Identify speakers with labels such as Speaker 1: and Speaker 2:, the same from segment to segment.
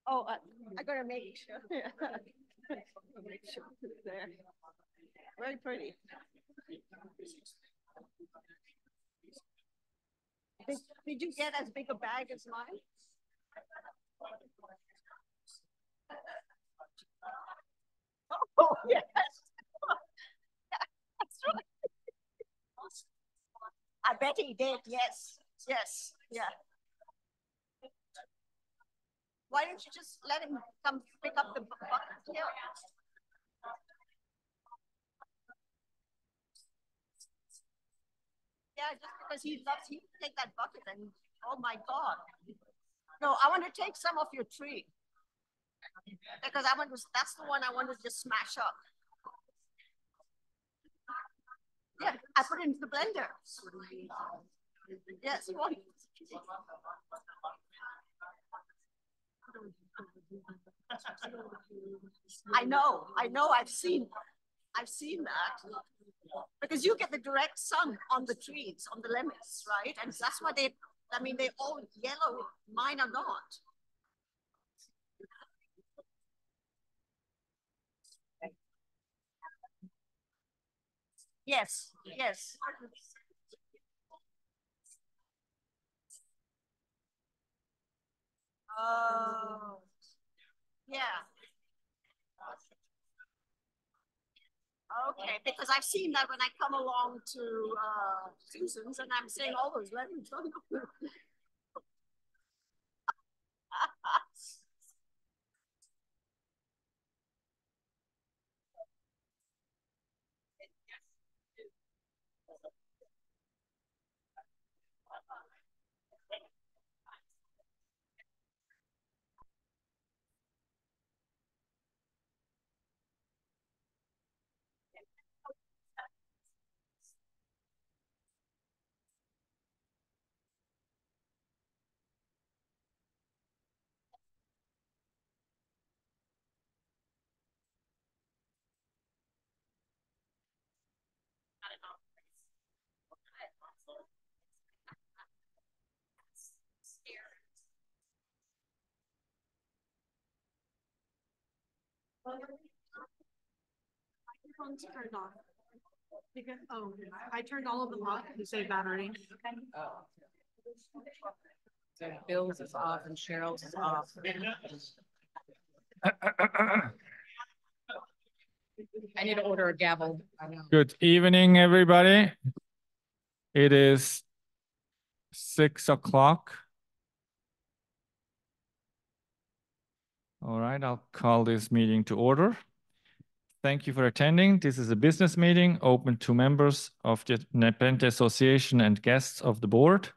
Speaker 1: Oh, I gotta make sure. Make sure it's there. Very pretty. Did you get as big a bag as mine? Oh, yes. That's right. I bet he did. Yes. Yes. Yeah. Why don't you just let him come pick up the bucket here? Yeah, just because he loves, he can take that bucket and, oh my God. No, I want to take some of your tree because I want to, that's the one I want to just smash up. Yeah, I put it into the blender. Yes, one. I know, I've seen that because you get the direct sun on the trees, on the lemons, right? And that's why they, I mean, they all yellow. Mine are not. Yes, yes. Oh, yeah. Okay, because I've seen that when I come along to Susan's and I'm saying all those lemons. Turned off. Because, oh, I turned all of them off to save battery.
Speaker 2: So Bill's is off and Cheryl's is off. I need to order a gavel. I know.
Speaker 3: Good evening, everybody. It is 6 o'clock. All right, I'll call this meeting to order. Thank you for attending. This is a business meeting open to members of the Nepenthe Association and guests of the board.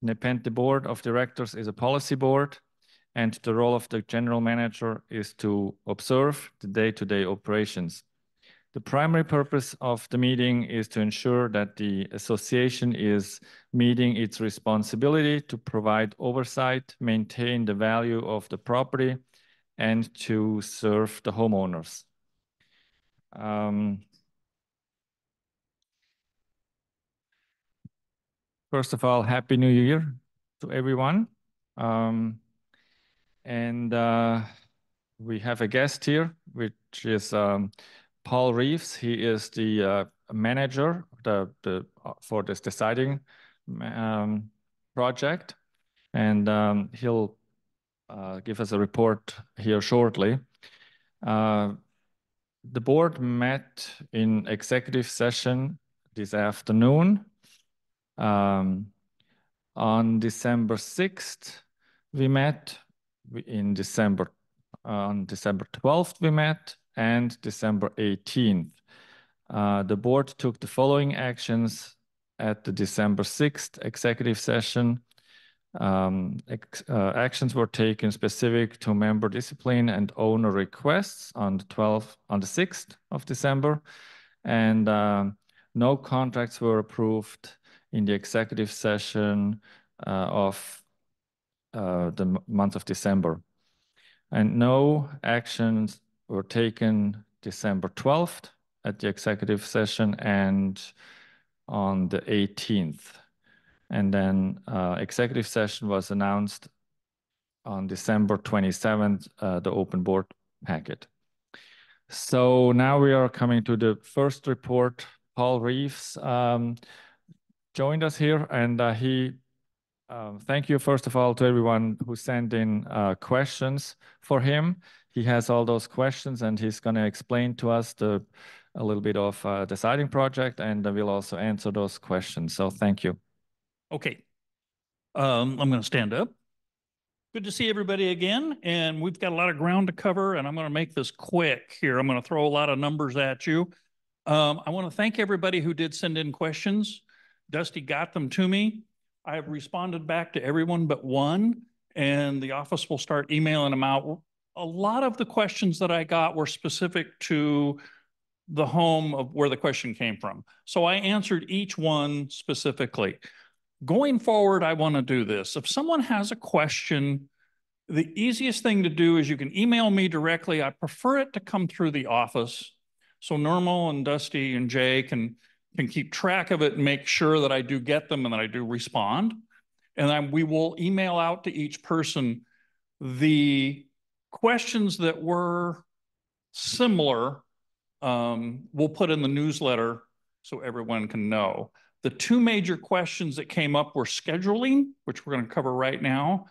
Speaker 3: Nepenthe Board of Directors is a policy board, and the role of the general manager is to observe the day-to-day operations. The primary purpose of the meeting is to ensure that the association is meeting its responsibility to provide oversight, maintain the value of the property, and to serve the homeowners. First of all, Happy New Year to everyone. We have a guest here, which is Paul Reeves. He is the manager for this deciding project, and he'll give us a report here shortly. The board met in executive session this afternoon. On December 6th, we met. On December 12th, we met, and December 18th. The board took the following actions at the December 6th executive session. Actions were taken specific to member discipline and owner requests on the 6th of December, and no contracts were approved in the executive session of the month of December. And no actions were taken December 12th at the executive session, and on the 18th. And then executive session was announced on December 27th, the open board packet. So now we are coming to the first report. Paul Reeves joined us here, and thank you first of all to everyone who sent in questions for him. He has all those questions, and he's going to explain to us a little bit of the siding project, and we'll also answer those questions. So thank you.
Speaker 4: Okay, I'm going to stand up. Good to see everybody again, and we've got a lot of ground to cover, and I'm going to make this quick here. I'm going to throw a lot of numbers at you. I want to thank everybody who did send in questions. Dusty got them to me. I have responded back to everyone but one, and the office will start emailing them out. A lot of the questions that I got were specific to the home of where the question came from. So I answered each one specifically. Going forward, I want to do this. If someone has a question, the easiest thing to do is you can email me directly. I prefer it to come through the office. So Normal and Dusty and Jay can keep track of it and make sure that I do get them and that I do respond. And then we will email out to each person the questions that were similar. We'll put in the newsletter so everyone can know. The two major questions that came up were scheduling, which we're going to cover right now.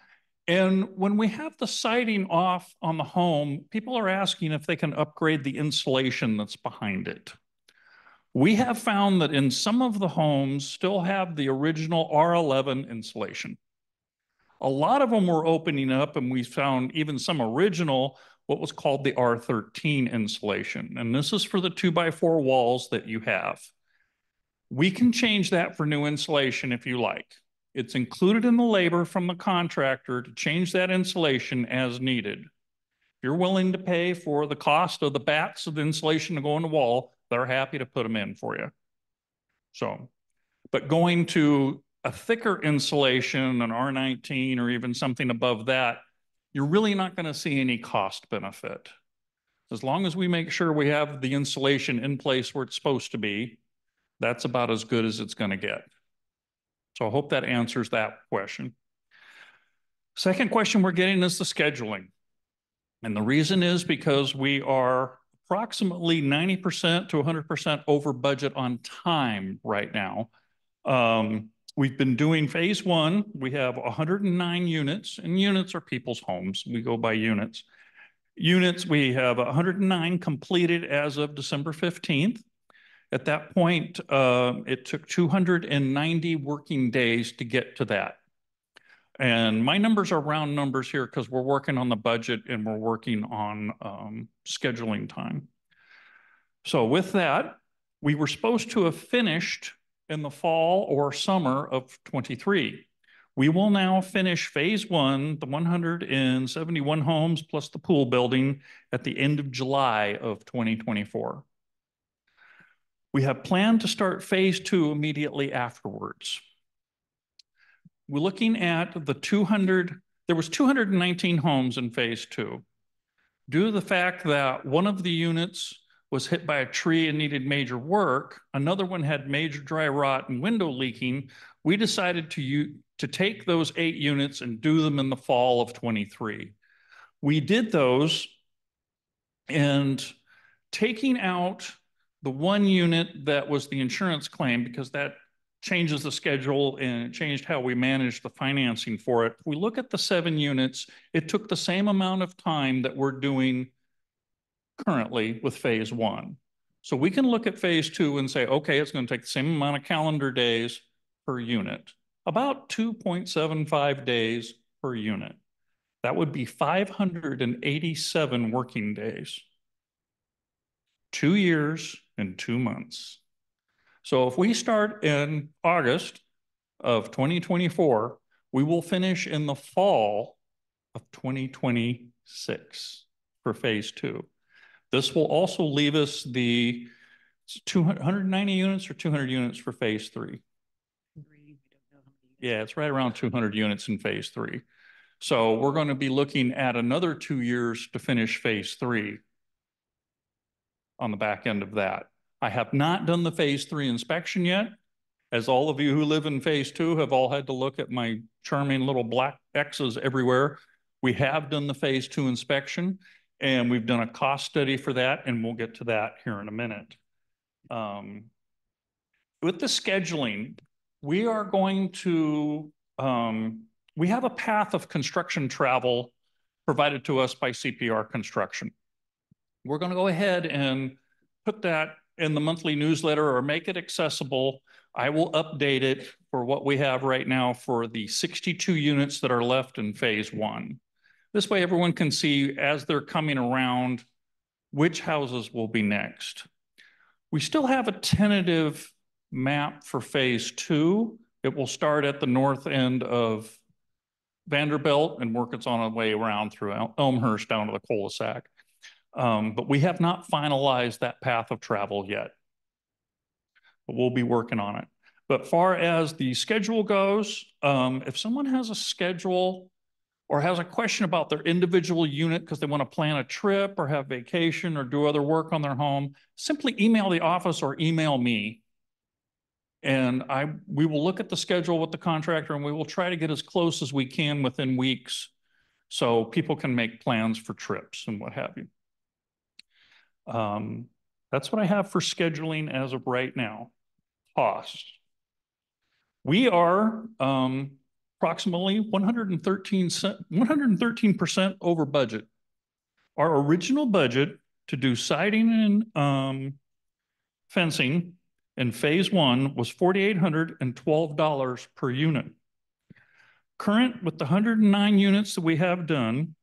Speaker 4: And when we have the siding off on the home, people are asking if they can upgrade the insulation that's behind it. We have found that in some of the homes still have the original R11 insulation. A lot of them were opening up, and we found even some original, what was called the R13 insulation. And this is for the 2x4 walls that you have. We can change that for new insulation if you like. It's included in the labor from the contractor to change that insulation as needed. If you're willing to pay for the cost of the bats of the insulation to go on the wall, they're happy to put them in for you. So, but going to a thicker insulation, an R19 or even something above that, you're really not going to see any cost benefit. As long as we make sure we have the insulation in place where it's supposed to be, that's about as good as it's going to get. So I hope that answers that question. Second question we're getting is the scheduling. And the reason is because we are approximately 90% to 100% over budget on time right now. We've been doing phase one. We have 109 units, and units are people's homes. We go by units. Units, we have 109 completed as of December 15th. At that point, it took 290 working days to get to that. And my numbers are round numbers here because we're working on the budget and we're working on scheduling time. So with that, we were supposed to have finished in the fall or summer of 23. We will now finish phase one, the 171 homes plus the pool building at the end of July of 2024. We have planned to start phase two immediately afterwards. We're looking at there was 219 homes in phase two. Due to the fact that one of the units was hit by a tree and needed major work, another one had major dry rot and window leaking, we decided to take those 8 units and do them in the fall of 23. We did those, and taking out the one unit that was the insurance claim, because that changes the schedule and it changed how we managed the financing for it. If we look at the 7 units, it took the same amount of time that we're doing currently with phase one. So we can look at phase two and say, okay, it's going to take the same amount of calendar days per unit, about 2.75 days per unit. That would be 587 working days. 2 years and 2 months. So if we start in August of 2024, we will finish in the fall of 2026 for phase two. This will also leave us the 290 units or 200 units for phase three. Yeah, it's right around 200 units in phase three. So we're going to be looking at another 2 years to finish phase three on the back end of that. I have not done the phase three inspection yet. As all of you who live in phase 2 have all had to look at my charming little black X's everywhere, we have done the phase 2 inspection, and we've done a cost study for that, and we'll get to that here in a minute. With the scheduling, we are going to, we have a path of construction travel provided to us by CPR Construction. We're going to go ahead and put that in the monthly newsletter or make it accessible. I will update it for what we have right now for the 62 units that are left in phase 1. This way everyone can see as they're coming around which houses will be next. We still have a tentative map for phase 2. It will start at the north end of Vanderbilt and work its own way around through Elmhurst down to the cul-de-sac. But we have not finalized that path of travel yet. But we'll be working on it. But far as the schedule goes, if someone has a schedule or has a question about their individual unit because they want to plan a trip or have vacation or do other work on their home, simply email the office or email me. And we will look at the schedule with the contractor and we will try to get as close as we can within weeks so people can make plans for trips and what have you. That's what I have for scheduling as of right now. Costs. We are approximately 113% over budget. Our original budget to do siding and fencing in phase 1 was $4,812 per unit. Current with the 109 units that we have done,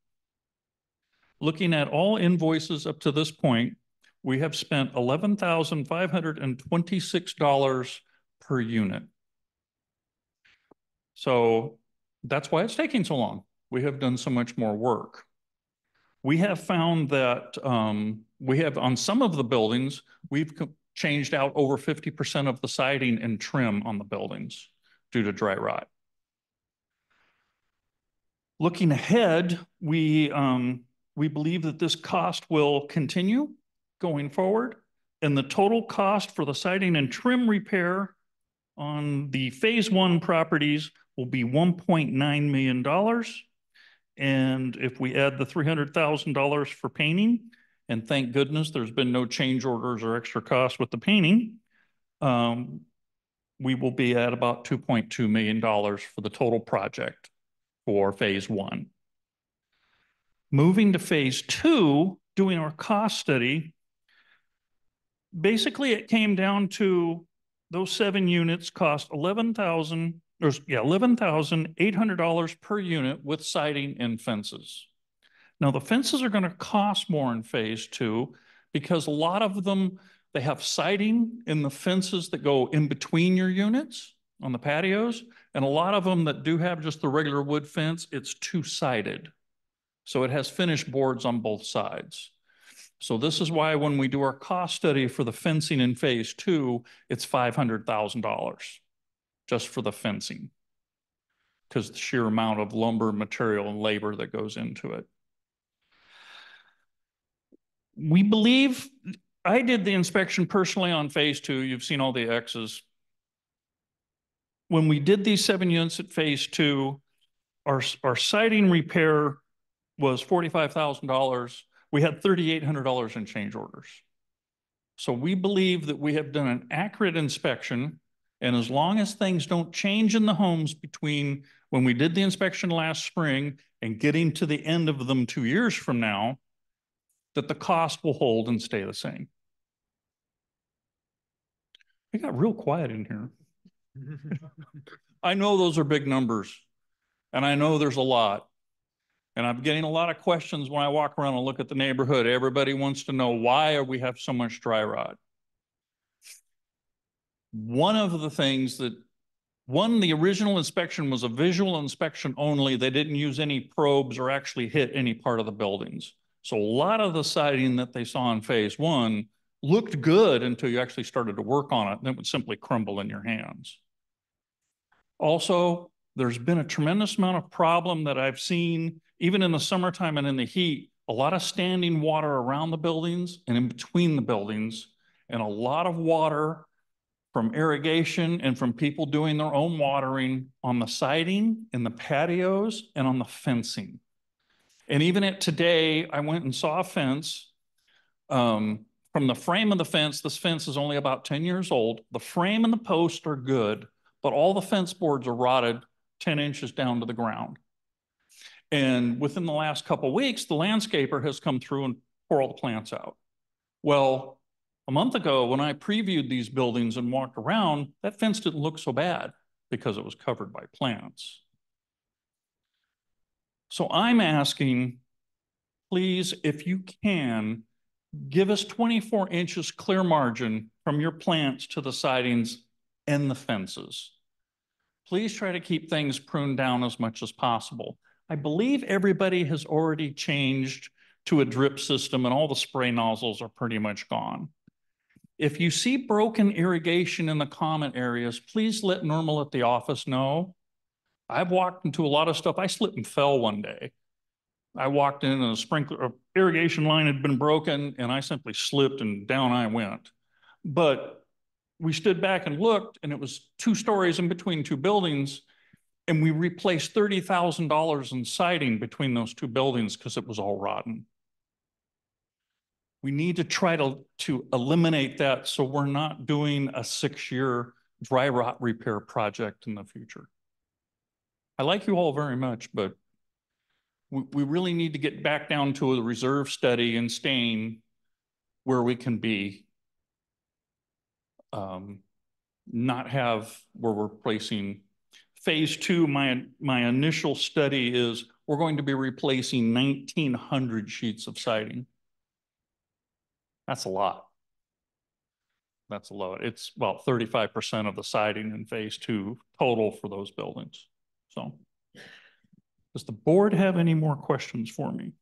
Speaker 4: looking at all invoices up to this point, we have spent $11,526 per unit. So that's why it's taking so long. We have done so much more work. We have found that we have on some of the buildings, we've changed out over 50% of the siding and trim on the buildings due to dry rot. Looking ahead, we believe that this cost will continue going forward, and the total cost for the siding and trim repair on the phase 1 properties will be $1.9 million. And if we add the $300,000 for painting, and thank goodness there's been no change orders or extra costs with the painting, we will be at about $2.2 million for the total project for phase 1. Moving to phase 2, doing our cost study, basically it came down to those 7 units cost $11,800 per unit with siding and fences. Now the fences are going to cost more in phase 2 because a lot of them, they have siding in the fences that go in between your units on the patios, and a lot of them that do have just the regular wood fence, it's two-sided. So it has finished boards on both sides. So this is why when we do our cost study for the fencing in phase 2, it's $500,000 just for the fencing because the sheer amount of lumber, material, and labor that goes into it. We believe, I did the inspection personally on phase 2. You've seen all the X's. When we did these 7 units at phase 2, our siding repair was $45,000. We had $3,800 in change orders. So we believe that we have done an accurate inspection, and as long as things don't change in the homes between when we did the inspection last spring and getting to the end of them 2 years from now, that the cost will hold and stay the same. It got real quiet in here. I know those are big numbers, and I know there's a lot. And I'm getting a lot of questions when I walk around and look at the neighborhood. Everybody wants to know why we have so much dry rot. One of the things that, the original inspection was a visual inspection only. They didn't use any probes or actually hit any part of the buildings. So a lot of the siding that they saw in phase 1 looked good until you actually started to work on it, and it would simply crumble in your hands. Also, there's been a tremendous amount of problem that I've seen, even in the summertime and in the heat, a lot of standing water around the buildings and in between the buildings, and a lot of water from irrigation and from people doing their own watering on the siding, in the patios, and on the fencing. And even at today, I went and saw a fence. From the frame of the fence, this fence is only about 10 years old. The frame and the posts are good, but all the fence boards are rotted 10 inches down to the ground. And within the last couple of weeks, the landscaper has come through and pour all the plants out. Well, a month ago, when I previewed these buildings and walked around, that fence didn't look so bad because it was covered by plants. So I'm asking, please, if you can, give us 24 inches clear margin from your plants to the sidings and the fences. Please try to keep things pruned down as much as possible. I believe everybody has already changed to a drip system and all the spray nozzles are pretty much gone. If you see broken irrigation in the common areas, please let Normal at the office know. I've walked into a lot of stuff. I slipped and fell one day. I walked in and a irrigation line had been broken and I simply slipped and down I went. But we stood back and looked and it was 2 stories in between 2 buildings and we replaced $30,000 in siding between those 2 buildings because it was all rotten. We need to try to eliminate that so we're not doing a 6-year dry rot repair project in the future. I like you all very much, but we really need to get back down to a reserve study and staying where we can be, not have where we're replacing. Phase 2, my initial study is we're going to be replacing 1,900 sheets of siding. That's a lot. That's a lot. It's about 35% of the siding in phase 2 total for those buildings. So, does the board have any more questions for me?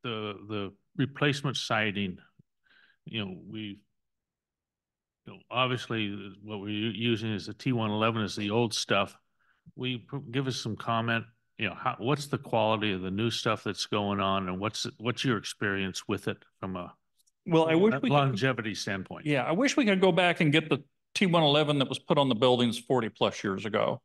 Speaker 5: The replacement siding, obviously what we're using is the T111 is the old stuff. Give us some comment, what's the quality of the new stuff that's going on and what's your experience with it from a longevity standpoint?
Speaker 4: Yeah, I wish we could go back and get the T111 that was put on the buildings 40 plus years ago.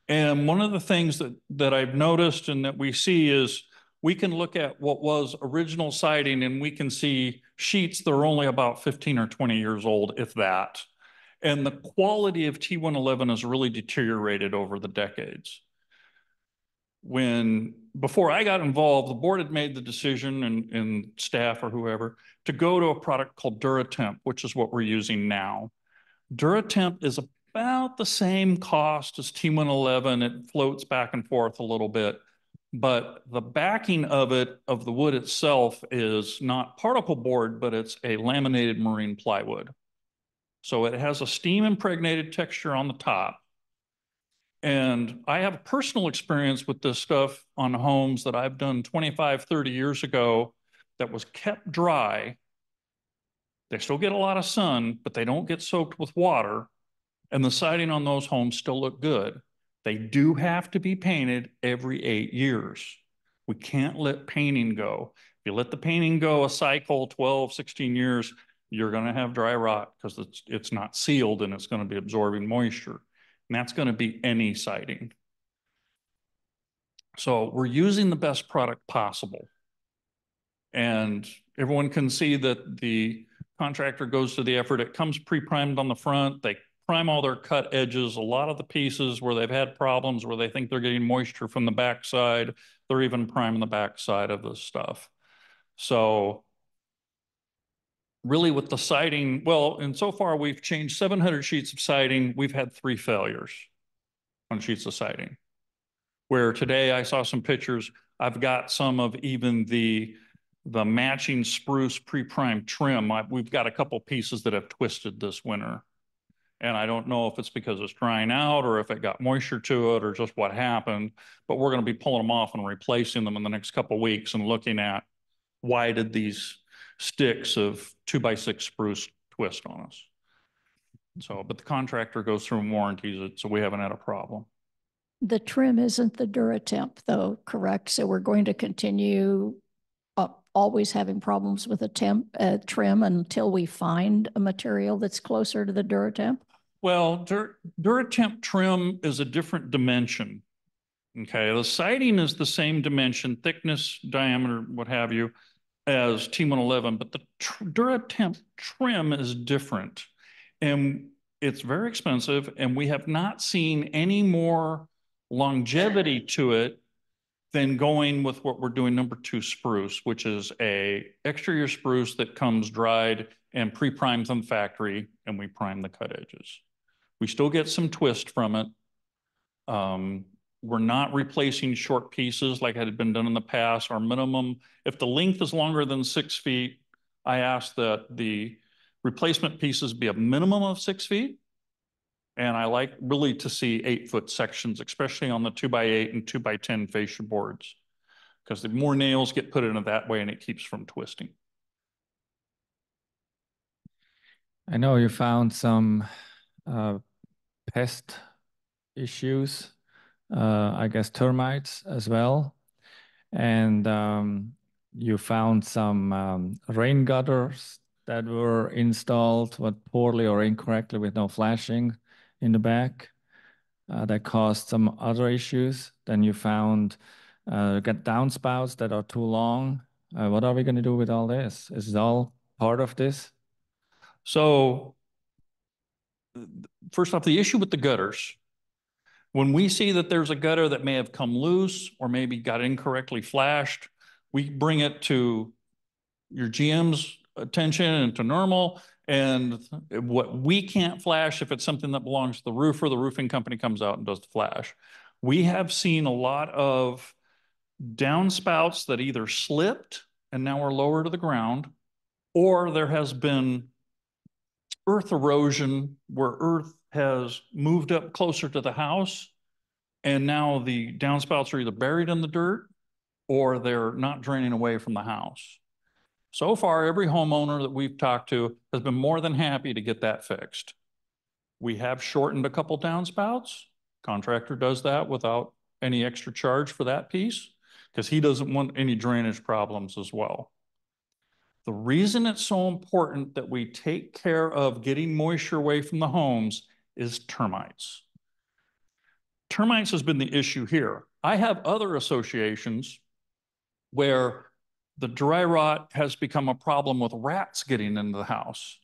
Speaker 4: And one of the things that I've noticed and that we see is we can look at what was original siding and we can see sheets that are only about 15 or 20 years old, if that. And the quality of T111 has really deteriorated over the decades. Before I got involved, the board had made the decision and staff or whoever to go to a product called DuraTemp, which is what we're using now. DuraTemp is about the same cost as T111. It floats back and forth a little bit, but the backing of the wood itself is not particle board, but it's a laminated marine plywood. So it has a steam impregnated texture on the top. And I have a personal experience with this stuff on homes that I've done 25, 30 years ago that was kept dry. They still get a lot of sun, but they don't get soaked with water. And the siding on those homes still look good. They do have to be painted every 8 years. We can't let painting go. If you let the painting go a cycle, 12, 16 years, you're going to have dry rot because it's not sealed and it's going to be absorbing moisture. And that's going to be any siding. So we're using the best product possible. And everyone can see that the contractor goes to the effort. It comes pre-primed on the front. They prime all their cut edges. A lot of the pieces where they've had problems where they think they're getting moisture from the backside, they're even priming the backside of this stuff. So really with the siding, and so far we've changed 700 sheets of siding. We've had 3 failures on sheets of siding. Where today I saw some pictures, I've got some of even the matching spruce pre-primed trim. We've got a couple pieces that have twisted this winter. And I don't know if it's because it's drying out or if it got moisture to it or just what happened, but we're going to be pulling them off and replacing them in the next couple of weeks and looking at why did these sticks of 2x6 spruce twist on us. So, but the contractor goes through and warranties it, so we haven't had a problem.
Speaker 6: The trim isn't the DuraTemp though, correct? So we're going to continue always having problems with the trim until we find a material that's closer to the DuraTemp?
Speaker 4: Well, DuraTemp trim is a different dimension. Okay, the siding is the same dimension, thickness, diameter, what have you, as T111, but the DuraTemp trim is different. And it's very expensive, and we have not seen any more longevity to it than going with what we're doing number 2 spruce, which is a exterior spruce that comes dried and pre-primed from the factory, and we prime the cut edges. We still get some twist from it. We're not replacing short pieces like had been done in the past. Our minimum, if the length is longer than 6 feet, I ask that the replacement pieces be a minimum of 6 feet. And I like really to see 8-foot sections, especially on the 2x8 and 2x10 fascia boards, because the more nails get put in it that way and it keeps from twisting.
Speaker 3: I know you found some pest issues, I guess termites as well. And you found some rain gutters that were installed, but poorly or incorrectly with no flashing in the back. That caused some other issues. Then you found got downspouts that are too long. What are we going to do with all this? Is it all part of this?
Speaker 4: So first off, the issue with the gutters. When we see that there's a gutter that may have come loose or maybe got incorrectly flashed, we bring it to your GM's attention and to normal. And what we can't flash, if it's something that belongs to the roofer, the roofing company comes out and does the flash. We have seen a lot of downspouts that either slipped and now are lower to the ground, or there has been earth erosion where earth has moved up closer to the house, and now the downspouts are either buried in the dirt or they're not draining away from the house. So far, every homeowner that we've talked to has been more than happy to get that fixed. We have shortened a couple downspouts. Contractor does that without any extra charge for that piece because he doesn't want any drainage problems as well. The reason it's so important that we take care of getting moisture away from the homes is termites. Termites has been the issue here. I have other associations where the dry rot has become a problem with rats getting into the house.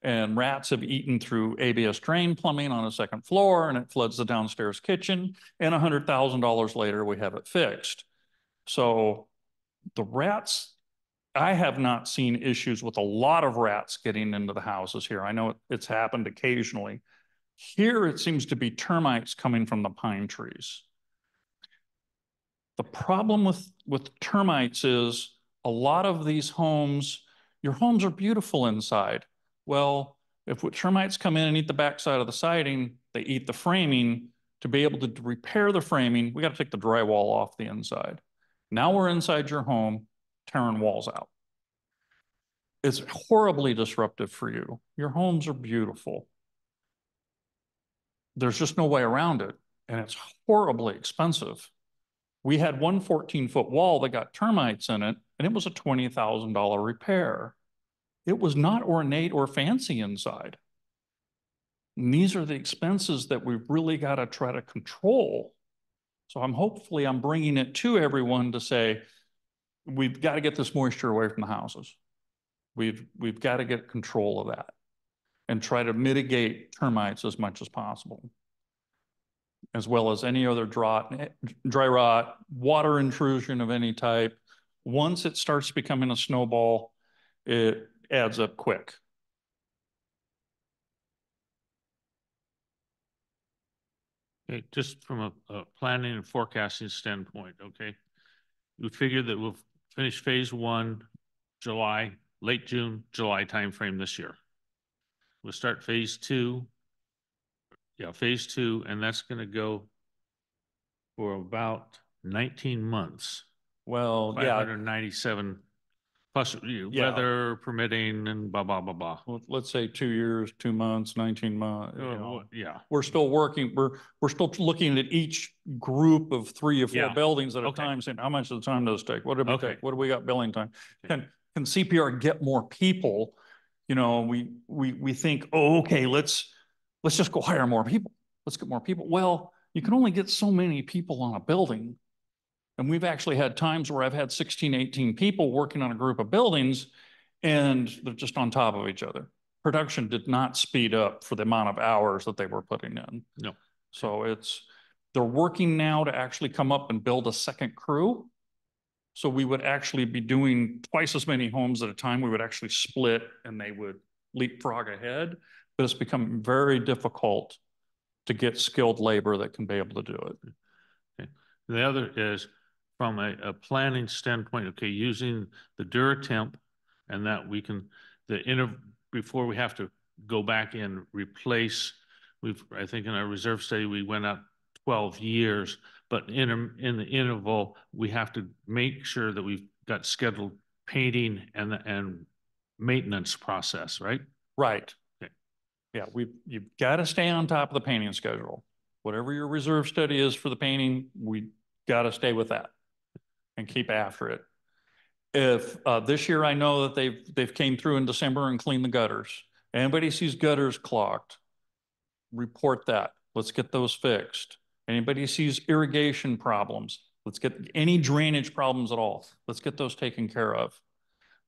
Speaker 4: And rats have eaten through ABS drain plumbing on a second floor, and it floods the downstairs kitchen. And $100,000 later, we have it fixed. So the rats, I have not seen issues with a lot of rats getting into the houses here. I know it's happened occasionally. Here, it seems to be termites coming from the pine trees. The problem with termites is a lot of these homes, your homes are beautiful inside. Well, if termites come in and eat the backside of the siding, they eat the framing. To be able to repair the framing, we got to take the drywall off the inside. Now we're inside your home, tearing walls out. It's horribly disruptive for you. Your homes are beautiful. There's just no way around it, and it's horribly expensive. We had one 14-foot wall that got termites in it, and it was a $20,000 repair. It was not ornate or fancy inside. And these are the expenses that we've really got to try to control. So hopefully I'm bringing it to everyone to say, we've got to get this moisture away from the houses. We've got to get control of that and try to mitigate termites as much as possible, as well as any other dry rot, water intrusion of any type. Once it starts becoming a snowball, it adds up quick.
Speaker 5: Okay, just from a planning and forecasting standpoint, okay? We figure that we'll finish phase 1 July, late June, July timeframe this year. We'll start phase 2. Yeah, phase 2, and that's going to go for about 19 months.
Speaker 4: Well, yeah.
Speaker 5: 597 plus
Speaker 4: Yeah.
Speaker 5: weather permitting and blah, blah, blah, blah.
Speaker 4: Well, let's say 2 years, 2 months, 19 months,
Speaker 5: Yeah,
Speaker 4: we're still working, we're still looking at each group of 3 or 4
Speaker 5: Yeah.
Speaker 4: buildings at a
Speaker 5: Okay.
Speaker 4: time, saying, how much of the time does it take? What did we
Speaker 5: Okay.
Speaker 4: take? What do we got billing time?
Speaker 5: Okay.
Speaker 4: Can CPR get more people? You know, we think, oh, okay, let's just go hire more people. Let's get more people. Well, you can only get so many people on a building. And we've actually had times where I've had 16, 18 people working on a group of buildings, and they're just on top of each other. Production did not speed up for the amount of hours that they were putting in.
Speaker 5: No.
Speaker 4: So they're working now to actually come up and build a second crew. So we would actually be doing twice as many homes at a time. We would actually split and they would leapfrog ahead, but it's become very difficult to get skilled labor that can be able to do it.
Speaker 5: Okay. The other is from a planning standpoint, okay, using the DuraTemp and that we can, before we have to go back and replace, I think in our reserve study, we went out 12 years, but in the interval, we have to make sure that we've got scheduled painting and maintenance process, right?
Speaker 4: Right.
Speaker 5: Okay.
Speaker 4: Yeah, you've got to stay on top of the painting schedule. Whatever your reserve study is for the painting, we got to stay with that and keep after it. If this year I know that they've came through in December and cleaned the gutters. Anybody sees gutters clogged, report that. Let's get those fixed. Anybody sees irrigation problems, let's get any drainage problems at all. Let's get those taken care of.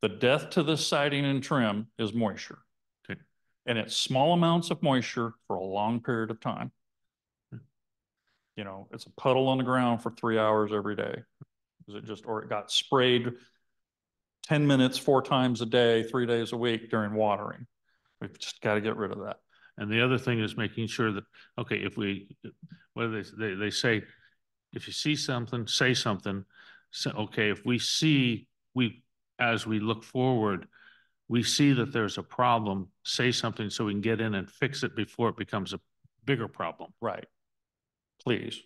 Speaker 4: The death to this siding and trim is moisture.
Speaker 5: Okay.
Speaker 4: And it's small amounts of moisture for a long period of time. You know, it's a puddle on the ground for 3 hours every day. Or it got sprayed 10 minutes, 4 times a day, 3 days a week during watering. We've just got to get rid of that.
Speaker 5: And the other thing is making sure that, okay, whether they say, if you see something, say something. So, okay, if we see, as we look forward, we see that there's a problem, say something so we can get in and fix it before it becomes a bigger problem.
Speaker 4: Right. Please.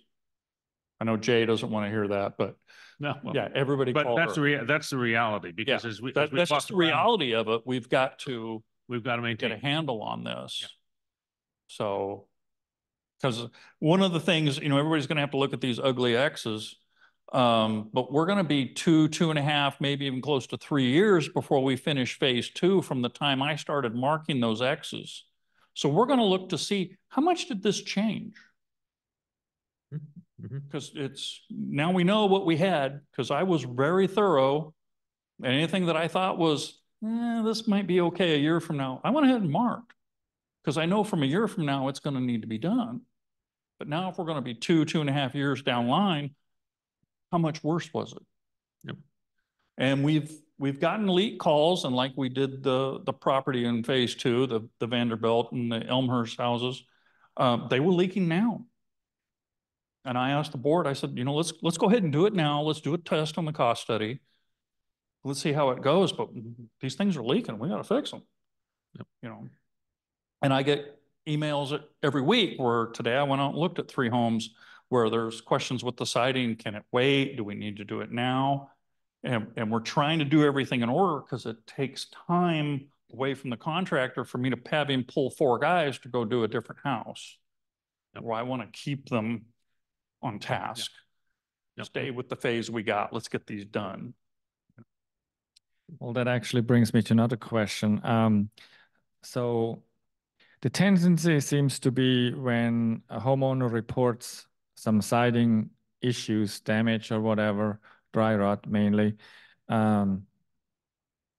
Speaker 4: I know Jay doesn't want to hear that, but
Speaker 5: No, well,
Speaker 4: yeah, everybody
Speaker 5: but
Speaker 4: call
Speaker 5: that's
Speaker 4: her.
Speaker 5: that's the reality, because
Speaker 4: Yeah,
Speaker 5: as we
Speaker 4: that's
Speaker 5: walk
Speaker 4: just the
Speaker 5: around,
Speaker 4: reality of it. We've got to
Speaker 5: we've got to
Speaker 4: get a
Speaker 5: maintain.
Speaker 4: handle on this.
Speaker 5: Yeah.
Speaker 4: So, because one of the things, you know, everybody's going to have to look at these ugly X's, but we're going to be 2.5, maybe even close to 3 years before we finish phase 2 from the time I started marking those X's. So we're going to look to see how much did this change? Because now we know what we had, because I was very thorough. Anything that I thought was, this might be okay a year from now, I went ahead and marked, because I know from a year from now, it's going to need to be done. But now if we're going to be 2.5 years down line, how much worse was it?
Speaker 5: Yep.
Speaker 4: And we've gotten leak calls, and like we did the property in phase 2, the Vanderbilt and the Elmhurst houses, they were leaking now. And I asked the board, I said, you know, let's go ahead and do it now. Let's do a test on the cost study. Let's see how it goes. But these things are leaking. We got to fix them.
Speaker 5: Yep.
Speaker 4: You know, and I get emails every week where today I went out and looked at 3 homes where there's questions with the siding. Can it wait? Do we need to do it now? And we're trying to do everything in order, because it takes time away from the contractor for me to have him pull 4 guys to go do a different house.
Speaker 5: Yep.
Speaker 4: Where I want to keep them on task.
Speaker 5: Yep.
Speaker 4: Stay with the phase we got. Let's get these done.
Speaker 3: Well, that actually brings me to another question. So the tendency seems to be when a homeowner reports some siding issues, damage or whatever, dry rot mainly,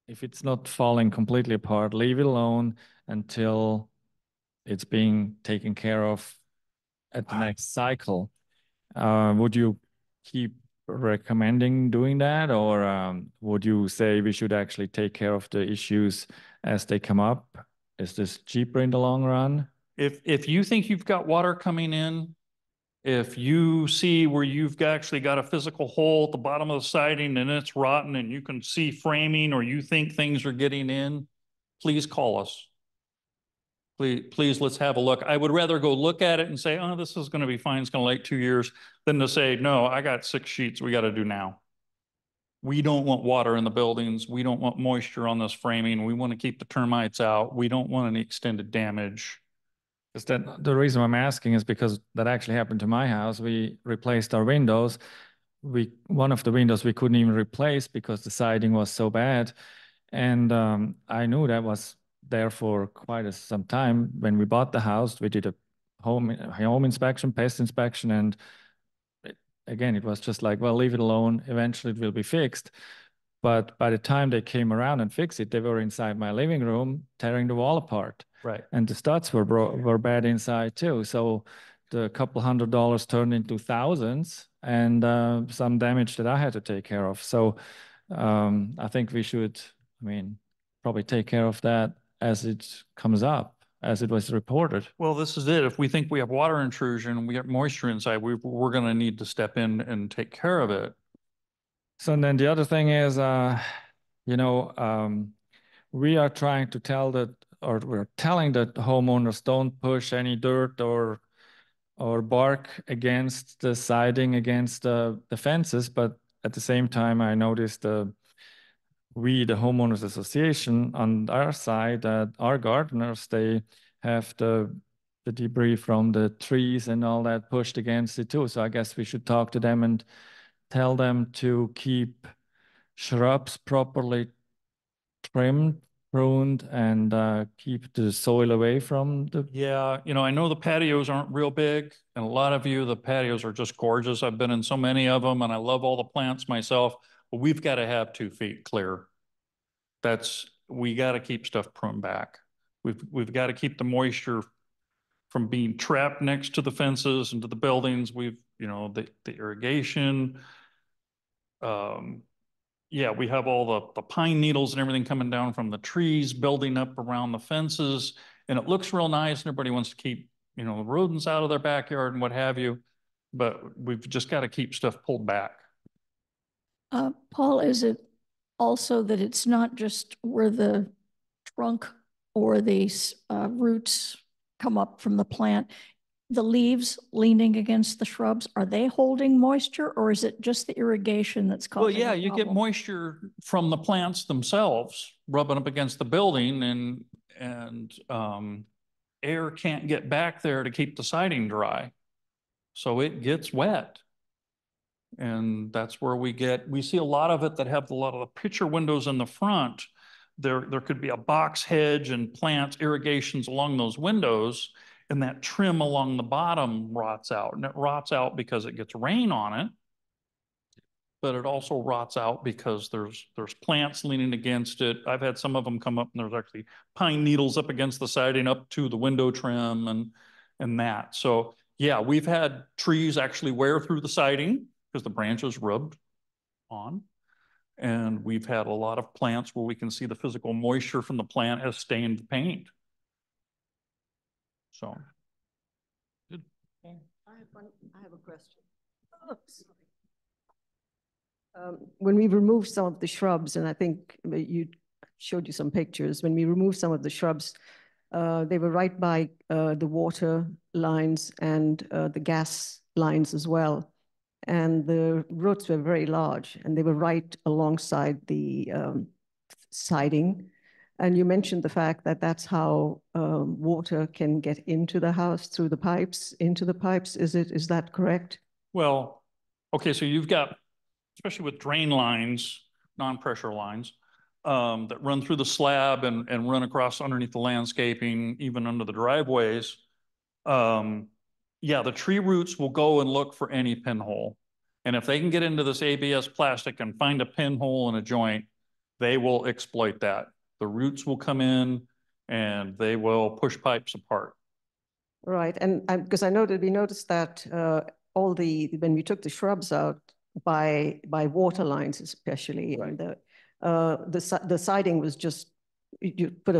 Speaker 3: if it's not falling completely apart, leave it alone until it's being taken care of at the next cycle. Would you keep recommending doing that, or would you say we should actually take care of the issues as they come up? Is this cheaper in the long run?
Speaker 4: If you think you've got water coming in, if you see where you've actually got a physical hole at the bottom of the siding and it's rotten and you can see framing, or you think things are getting in, please call us. Please, let's have a look. I would rather go look at it and say, oh, this is going to be fine, it's going to take 2 years, than to say, no, I got 6 sheets we got to do now. We don't want water in the buildings. We don't want moisture on this framing. We want to keep the termites out. We don't want any extended damage.
Speaker 3: Is that the reason I'm asking is because that actually happened to my house. We replaced our windows. One of the windows we couldn't even replace because the siding was so bad. And I knew that was there for quite some time. When we bought the house, we did a home inspection, pest inspection, and again, it was just like, well, leave it alone. Eventually it will be fixed. But by the time they came around and fixed it, they were inside my living room tearing the wall apart.
Speaker 4: Right.
Speaker 3: And the studs were bad inside too. So the couple $100 turned into thousands, and some damage that I had to take care of. So I think we should, probably take care of that as it comes up, as it was reported.
Speaker 4: Well, this is it. If we think we have water intrusion and we get moisture inside, we're going to need to step in and take care of it.
Speaker 3: So then the other thing is, we are trying to we're telling the homeowners don't push any dirt or bark against the siding, against the fences. But at the same time, I noticed we, the homeowners association, on our side, our gardeners, they have the debris from the trees and all that pushed against it too. So I guess we should talk to them and tell them to keep shrubs properly trimmed, pruned, and keep the soil away from the.
Speaker 4: Yeah, I know the patios aren't real big, and a lot of you, the patios are just gorgeous. I've been in so many of them, and I love all the plants myself. But we've got to have 2 feet clear. We got to keep stuff pruned back. We've got to keep the moisture from being trapped next to the fences and to the buildings. The irrigation. Yeah, we have all the pine needles and everything coming down from the trees, building up around the fences, and it looks real nice, and everybody wants to keep, the rodents out of their backyard and what have you, but we've just got to keep stuff pulled back.
Speaker 6: Paul, is it also that it's not just where the trunk or the roots come up from the plant, the leaves leaning against the shrubs, are they holding moisture, or is it just the irrigation that's causing?
Speaker 4: Well, yeah, you get moisture from the plants themselves rubbing up against the building, and air can't get back there to keep the siding dry. So it gets wet. And that's where we see a lot of it that have a lot of the picture windows in the front. There could be a box hedge and plants, irrigations along those windows, and that trim along the bottom rots out. And it rots out because it gets rain on it, but it also rots out because there's plants leaning against it. I've had some of them come up, and there's actually pine needles up against the siding up to the window trim and that. So yeah, we've had trees actually wear through the siding because the branches rubbed on. And we've had a lot of plants where we can see the physical moisture from the plant has stained the paint. So.
Speaker 1: Good. I have a question.
Speaker 7: When we removed some of the shrubs, and I think you showed you some pictures, when we removed some of the shrubs, they were right by the water lines and the gas lines as well. And the roots were very large, and they were right alongside the siding. And you mentioned the fact that that's how water can get into the house through the pipes, into the pipes. Is that correct?
Speaker 4: Well, okay, so you've got, especially with drain lines, non-pressure lines, that run through the slab and run across underneath the landscaping, even under the driveways. Yeah, the tree roots will go and look for any pinhole. And if they can get into this ABS plastic and find a pinhole in a joint, they will exploit that. The roots will come in and they will push pipes apart.
Speaker 7: Right, and because we noticed that when we took the shrubs out by water lines especially, right. And the siding was just, you put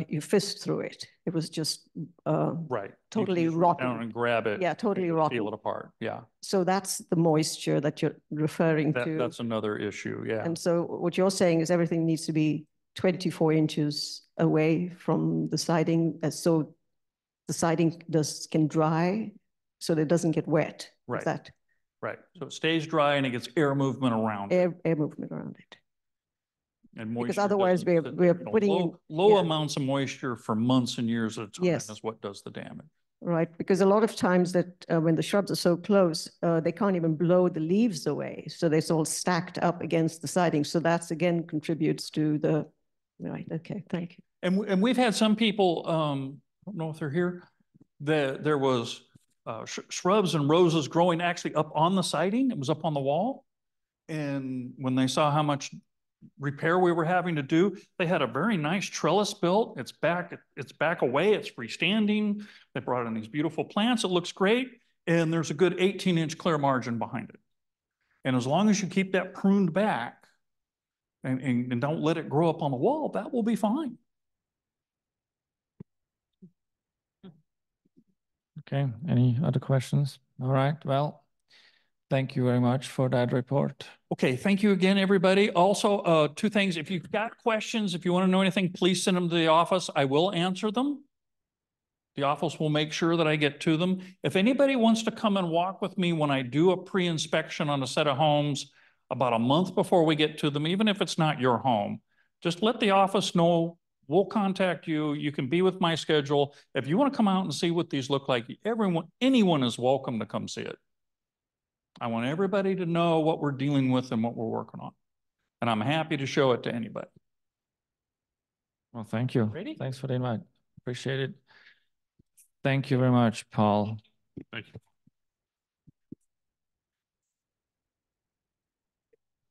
Speaker 7: your fist through it. It was just
Speaker 4: right,
Speaker 7: totally rotten.
Speaker 4: Down and grab it.
Speaker 7: Yeah, totally rotten.
Speaker 4: Peel it apart. Yeah.
Speaker 7: So that's the moisture that you're referring to.
Speaker 4: That's another issue. Yeah.
Speaker 7: And so what you're saying is everything needs to be 24 inches away from the siding, so the siding can dry, so that it doesn't get wet.
Speaker 4: Right.
Speaker 7: Is that
Speaker 4: Right. So it stays dry and it gets air movement around it.
Speaker 7: air movement around it.
Speaker 4: And
Speaker 7: Because
Speaker 4: moisture
Speaker 7: otherwise
Speaker 4: doesn't sit
Speaker 7: we're
Speaker 4: there. You know,
Speaker 7: putting in-
Speaker 4: low
Speaker 7: yeah.
Speaker 4: amounts of moisture for months and years at a time
Speaker 7: Yes.
Speaker 4: is what does the damage.
Speaker 7: Right, because a lot of times that when the shrubs are so close, they can't even blow the leaves away. So they're all stacked up against the siding. So that's again contributes to the, right, okay, thank you.
Speaker 4: And we've had some people, I don't know if they're here, there was shrubs and roses growing actually up on the siding. It was up on the wall. And when they saw how much repair we were having to do, they had a very nice trellis built. It's back away, it's freestanding. They brought in these beautiful plants. It looks great. And there's a good 18-inch clear margin behind it. And as long as you keep that pruned back and don't let it grow up on the wall, that will be fine.
Speaker 3: Okay, any other questions? All right, well, thank you very much for that report.
Speaker 4: Okay, thank you again, everybody. Also, two things. If you've got questions, if you want to know anything, please send them to the office. I will answer them. The office will make sure that I get to them. If anybody wants to come and walk with me when I do a pre-inspection on a set of homes about a month before we get to them, even if it's not your home, just let the office know. We'll contact you. You can be with my schedule. If you want to come out and see what these look like, anyone is welcome to come see it. I want everybody to know what we're dealing with and what we're working on. And I'm happy to show it to anybody.
Speaker 3: Well, thank you.
Speaker 4: Ready?
Speaker 3: Thanks for the invite. Appreciate it. Thank you very much, Paul.
Speaker 5: Thank you.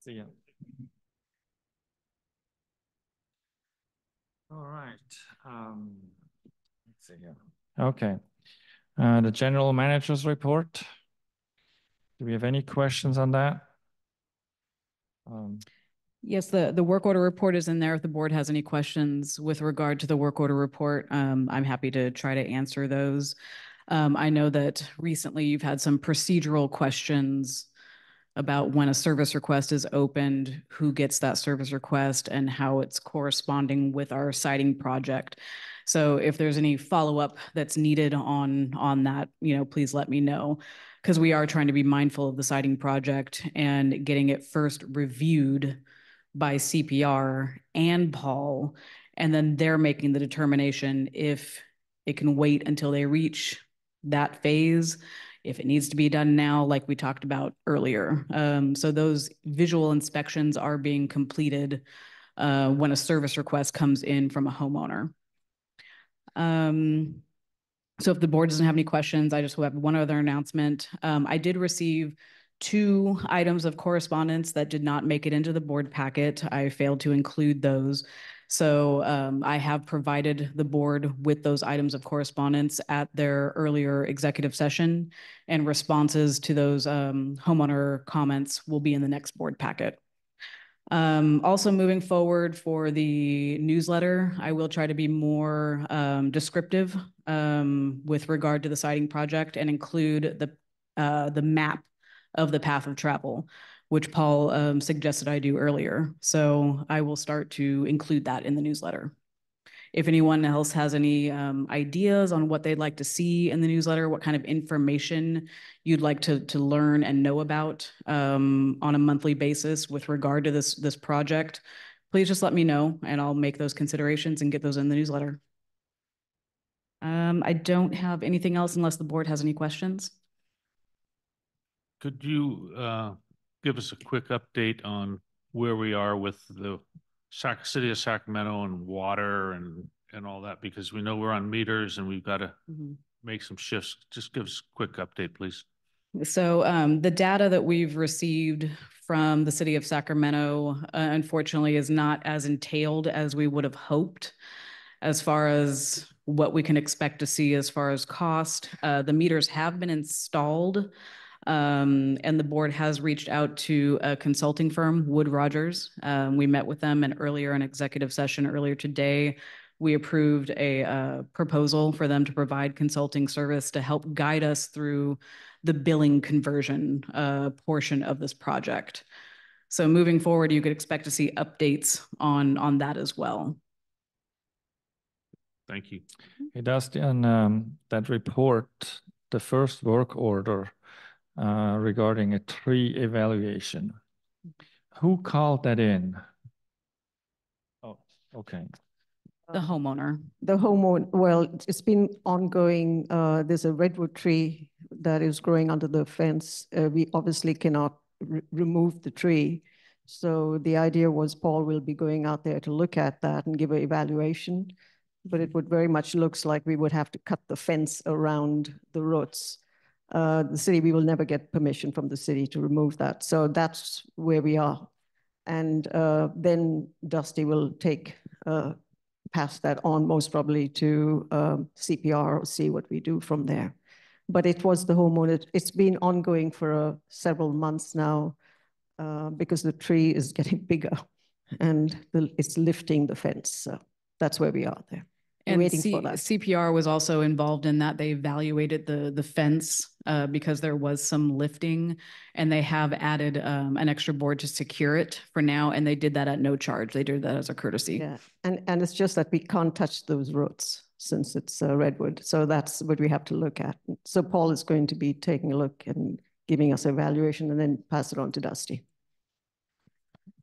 Speaker 3: See you. All right. Let's see here. Okay. The general manager's report. Do we have any questions on that?
Speaker 2: Yes, the work order report is in there. If the board has any questions with regard to the work order report, I'm happy to try to answer those. I know that recently you've had some procedural questions about when a service request is opened, who gets that service request, and how it's corresponding with our siding project. So if there's any follow-up that's needed on that, please let me know, because we are trying to be mindful of the siding project and getting it first reviewed by CPR and Paul, and then they're making the determination if it can wait until they reach that phase, if it needs to be done now, like we talked about earlier. So those visual inspections are being completed when a service request comes in from a homeowner. So if the board doesn't have any questions, I just will have one other announcement. I did receive 2 items of correspondence that did not make it into the board packet. I failed to include those. So I have provided the board with those items of correspondence at their earlier executive session, and responses to those homeowner comments will be in the next board packet. Also moving forward for the newsletter, I will try to be more descriptive with regard to the siding project and include the map of the path of travel, which Paul suggested I do earlier. So I will start to include that in the newsletter. If anyone else has any ideas on what they'd like to see in the newsletter, what kind of information you'd like to learn and know about on a monthly basis with regard to this project, please just let me know and I'll make those considerations and get those in the newsletter. I don't have anything else unless the board has any questions.
Speaker 5: Could you give us a quick update on where we are with the City of Sacramento and water and all that? Because we know we're on meters and we've got to make some shifts. Just give us a quick update, please.
Speaker 2: So the data that we've received from the City of Sacramento, unfortunately, is not as entailed as we would have hoped as far as what we can expect to see as far as cost. The meters have been installed. And the board has reached out to a consulting firm, Wood Rogers. We met with them earlier in executive session earlier today. We approved a proposal for them to provide consulting service to help guide us through the billing conversion portion of this project. So moving forward, you could expect to see updates on that as well.
Speaker 5: Thank you.
Speaker 3: Hey, Dustin, that report, the first work order, regarding a tree evaluation. Who called that in? Oh, okay.
Speaker 2: The homeowner.
Speaker 7: The homeowner, well, it's been ongoing. There's a redwood tree that is growing under the fence. We obviously cannot remove the tree. So the idea was Paul will be going out there to look at that and give an evaluation. But it would very much looks like we would have to cut the fence around the roots. The city, we will never get permission from the city to remove that. So that's where we are. And then Dusty will pass that on most probably to CPR or see what we do from there. But it was the homeowner. It's been ongoing for several months now because the tree is getting bigger and it's lifting the fence. So that's where we are there.
Speaker 2: And
Speaker 7: waiting for that.
Speaker 2: CPR was also involved in that. They evaluated the fence because there was some lifting, and they have added an extra board to secure it for now. And they did that at no charge. They did that as a courtesy.
Speaker 7: Yeah, and it's just that we can't touch those roots since it's redwood. So that's what we have to look at. So Paul is going to be taking a look and giving us evaluation and then pass it on to Dusty.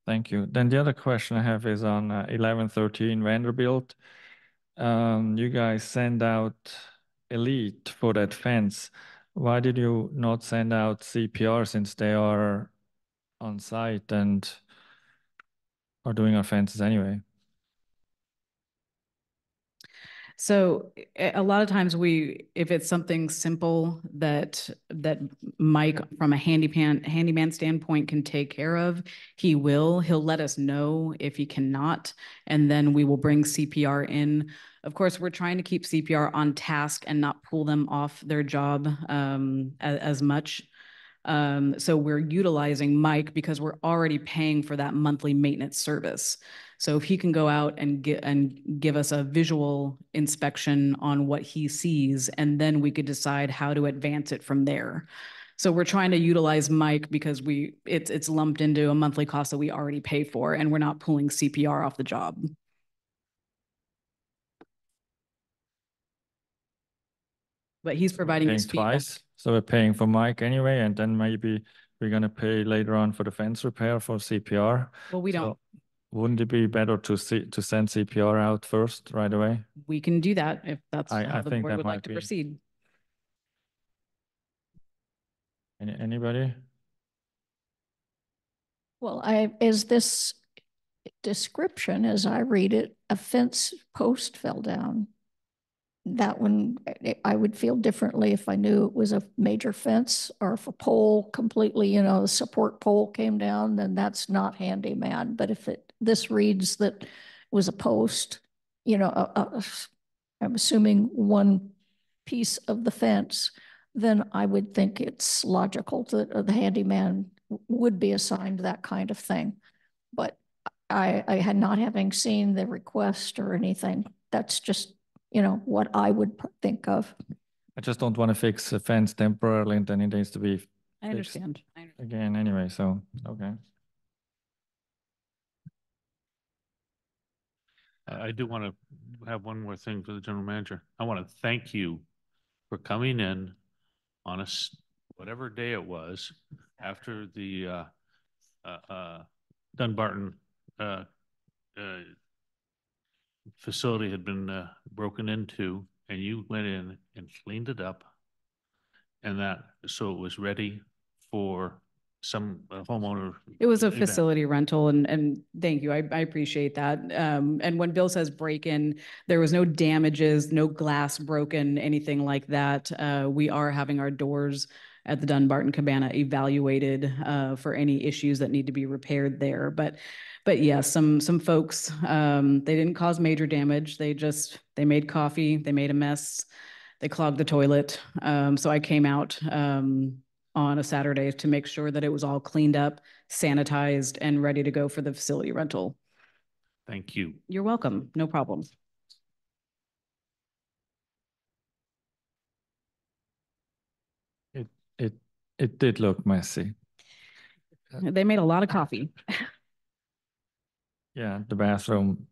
Speaker 3: Thank you. Then the other question I have is on 1113 Vanderbilt. You guys send out Elite for that fence. Why did you not send out CPR since they are on site and are doing our fences anyway?
Speaker 2: So a lot of times if it's something simple that Mike from a handyman standpoint can take care of, he'll let us know if he cannot, and then we will bring CPR in. Of course, we're trying to keep CPR on task and not pull them off their job as much. So we're utilizing Mike because we're already paying for that monthly maintenance service. So if he can go out and give us a visual inspection on what he sees, and then we could decide how to advance it from there. So we're trying to utilize Mike because it's lumped into a monthly cost that we already pay for, and we're not pulling CPR off the job. But he's providing
Speaker 3: paying
Speaker 2: his feedback.
Speaker 3: twice, so we're paying for Mike anyway, and then maybe we're gonna pay later on for the fence repair for CPR.
Speaker 2: Well, we don't.
Speaker 3: Wouldn't it be better to send CPR out first right away?
Speaker 2: We can do that if that's
Speaker 3: I
Speaker 2: how the
Speaker 3: think
Speaker 2: board
Speaker 3: that
Speaker 2: would
Speaker 3: might
Speaker 2: like to
Speaker 3: be-
Speaker 2: proceed.
Speaker 3: Anybody?
Speaker 6: Well, is this description, as I read it, a fence post fell down? That one, I would feel differently if I knew it was a major fence, or if a pole completely, the support pole came down, then that's not handyman. But if this reads that it was a post, I'm assuming one piece of the fence, then I would think it's logical that the handyman would be assigned that kind of thing. But I had not having seen the request or anything, that's just what I would think of.
Speaker 3: I just don't want to fix a fence temporarily and then it needs to be
Speaker 2: I understand.
Speaker 3: again anyway, so, okay.
Speaker 5: I do want to have one more thing for the general manager. I want to thank you for coming in on whatever day it was after the Dunbarton facility had been broken into, and you went in and cleaned it up, and so it was ready for some homeowner.
Speaker 2: It was a
Speaker 5: event.
Speaker 2: facility rental, and thank you. I appreciate that. And when Bill says break in, there was no damages, no glass broken, anything like that. We are having our doors at the Dunbarton Cabana evaluated for any issues that need to be repaired there. But yes, some folks, they didn't cause major damage. They made coffee, they made a mess, they clogged the toilet. So I came out on a Saturday to make sure that it was all cleaned up, sanitized, and ready to go for the facility rental.
Speaker 5: Thank you.
Speaker 2: You're welcome. No problem.
Speaker 3: It did look messy.
Speaker 2: They made a lot of coffee.
Speaker 3: Yeah, the bathroom,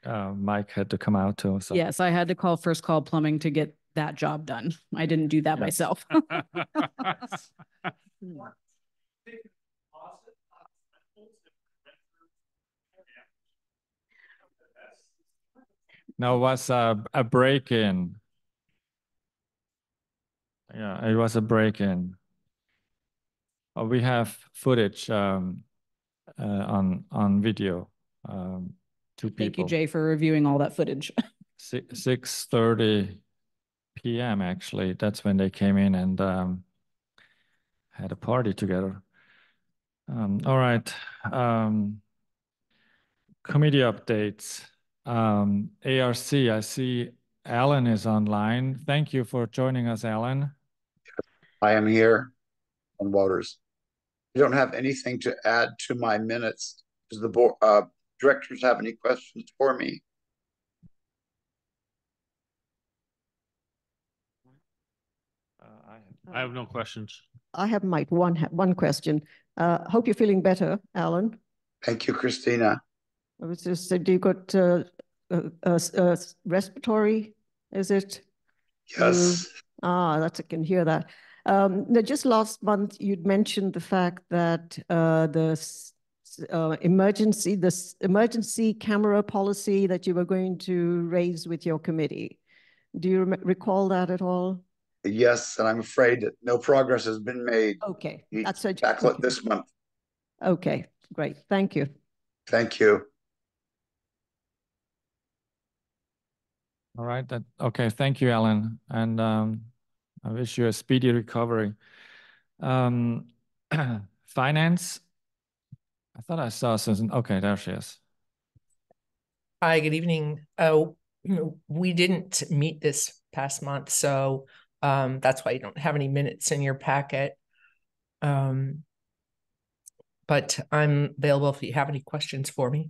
Speaker 3: Mike had to come out too. So.
Speaker 2: Yes, I had to First Call Plumbing to get that job done. I didn't do that myself.
Speaker 3: No, it was a break-in. Yeah, it was a break-in. We have footage on video. Two people.
Speaker 2: Thank you, Jay, for reviewing all that footage.
Speaker 3: 6:30 p.m. actually. That's when they came in and had a party together. All right. Committee updates. ARC, I see Alan is online. Thank you for joining us, Alan.
Speaker 8: I am here on Waters. I don't have anything to add to my minutes. Does the board directors have any questions for me?
Speaker 5: I have no questions.
Speaker 7: I have one question. Hope you're feeling better, Alan.
Speaker 8: Thank you, Christina.
Speaker 7: I was just said you got respiratory, is it?
Speaker 8: Yes.
Speaker 7: I can hear that. Just last month, you'd mentioned the fact that the emergency camera policy that you were going to raise with your committee. Do you recall that at all?
Speaker 8: Yes, and I'm afraid that no progress has been made.
Speaker 7: Okay,
Speaker 8: that's tackle it this month.
Speaker 7: Okay, great. Thank you.
Speaker 8: Thank you.
Speaker 3: All right. Okay. Thank you, Alan. And I wish you a speedy recovery. Finance. I thought I saw Susan. Okay, there she is.
Speaker 9: Hi, good evening. We didn't meet this past month, so that's why you don't have any minutes in your packet. But I'm available if you have any questions for me.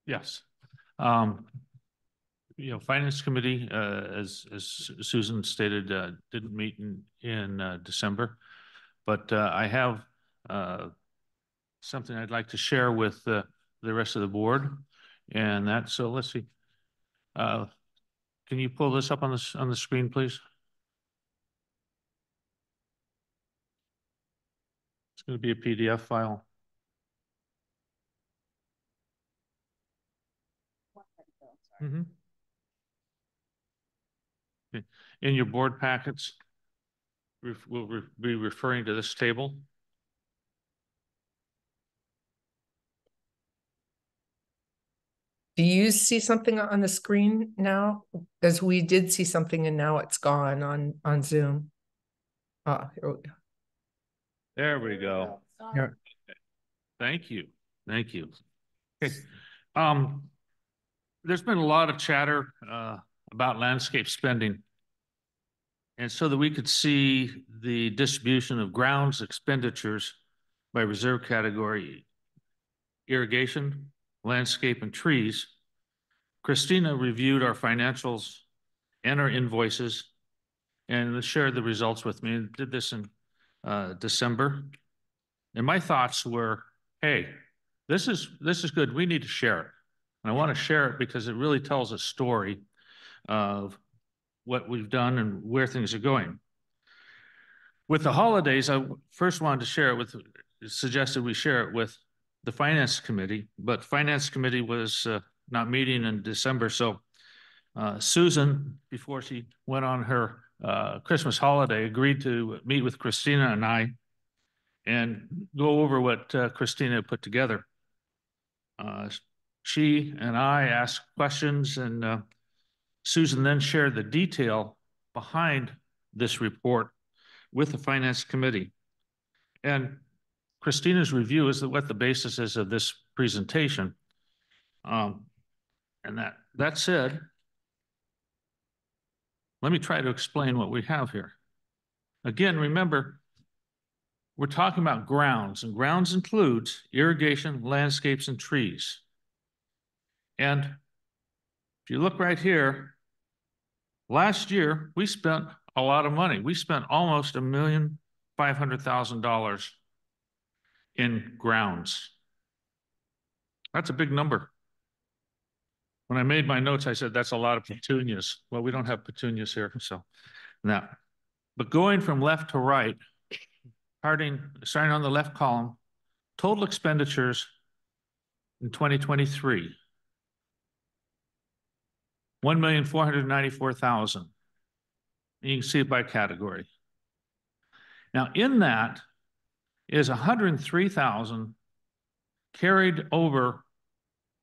Speaker 5: Yes. Finance Committee, as Susan stated, didn't meet in December, but I have something I'd like to share with the rest of the board, and so let's see. Can you pull this up on the screen, please? It's going to be a PDF file. Mm-hmm. Okay. In your board packets, we'll be referring to this table.
Speaker 9: Do you see something on the screen now? Because we did see something and now it's gone on Zoom. Here we go.
Speaker 5: There we go.
Speaker 9: Here.
Speaker 5: Thank you. Thank you. Okay. There's been a lot of chatter about landscape spending. And so that we could see the distribution of grounds expenditures by reserve category, irrigation, landscape, and trees, Christina reviewed our financials and our invoices and shared the results with me, and did this in December. And my thoughts were, hey, this is good. We need to share it. And I want to share it because it really tells a story of what we've done and where things are going. With the holidays, I first wanted to share it suggested we share it with the Finance Committee, but Finance Committee was not meeting in December. So Susan, before she went on her Christmas holiday, agreed to meet with Christina and I and go over what Christina put together. She and I asked questions, and Susan then shared the detail behind this report with the Finance Committee. And Christina's review is what the basis is of this presentation. And that said, let me try to explain what we have here. Again, remember, we're talking about grounds, and grounds includes irrigation, landscapes, and trees. And if you look right here, last year, we spent a lot of money. We spent almost $1,500,000 in grounds. That's a big number. When I made my notes, I said, that's a lot of petunias. Well, we don't have petunias here, so now. But going from left to right, starting on the left column, total expenditures in 2023, $1,494,000. You can see it by category. Now, in that is 103,000 carried over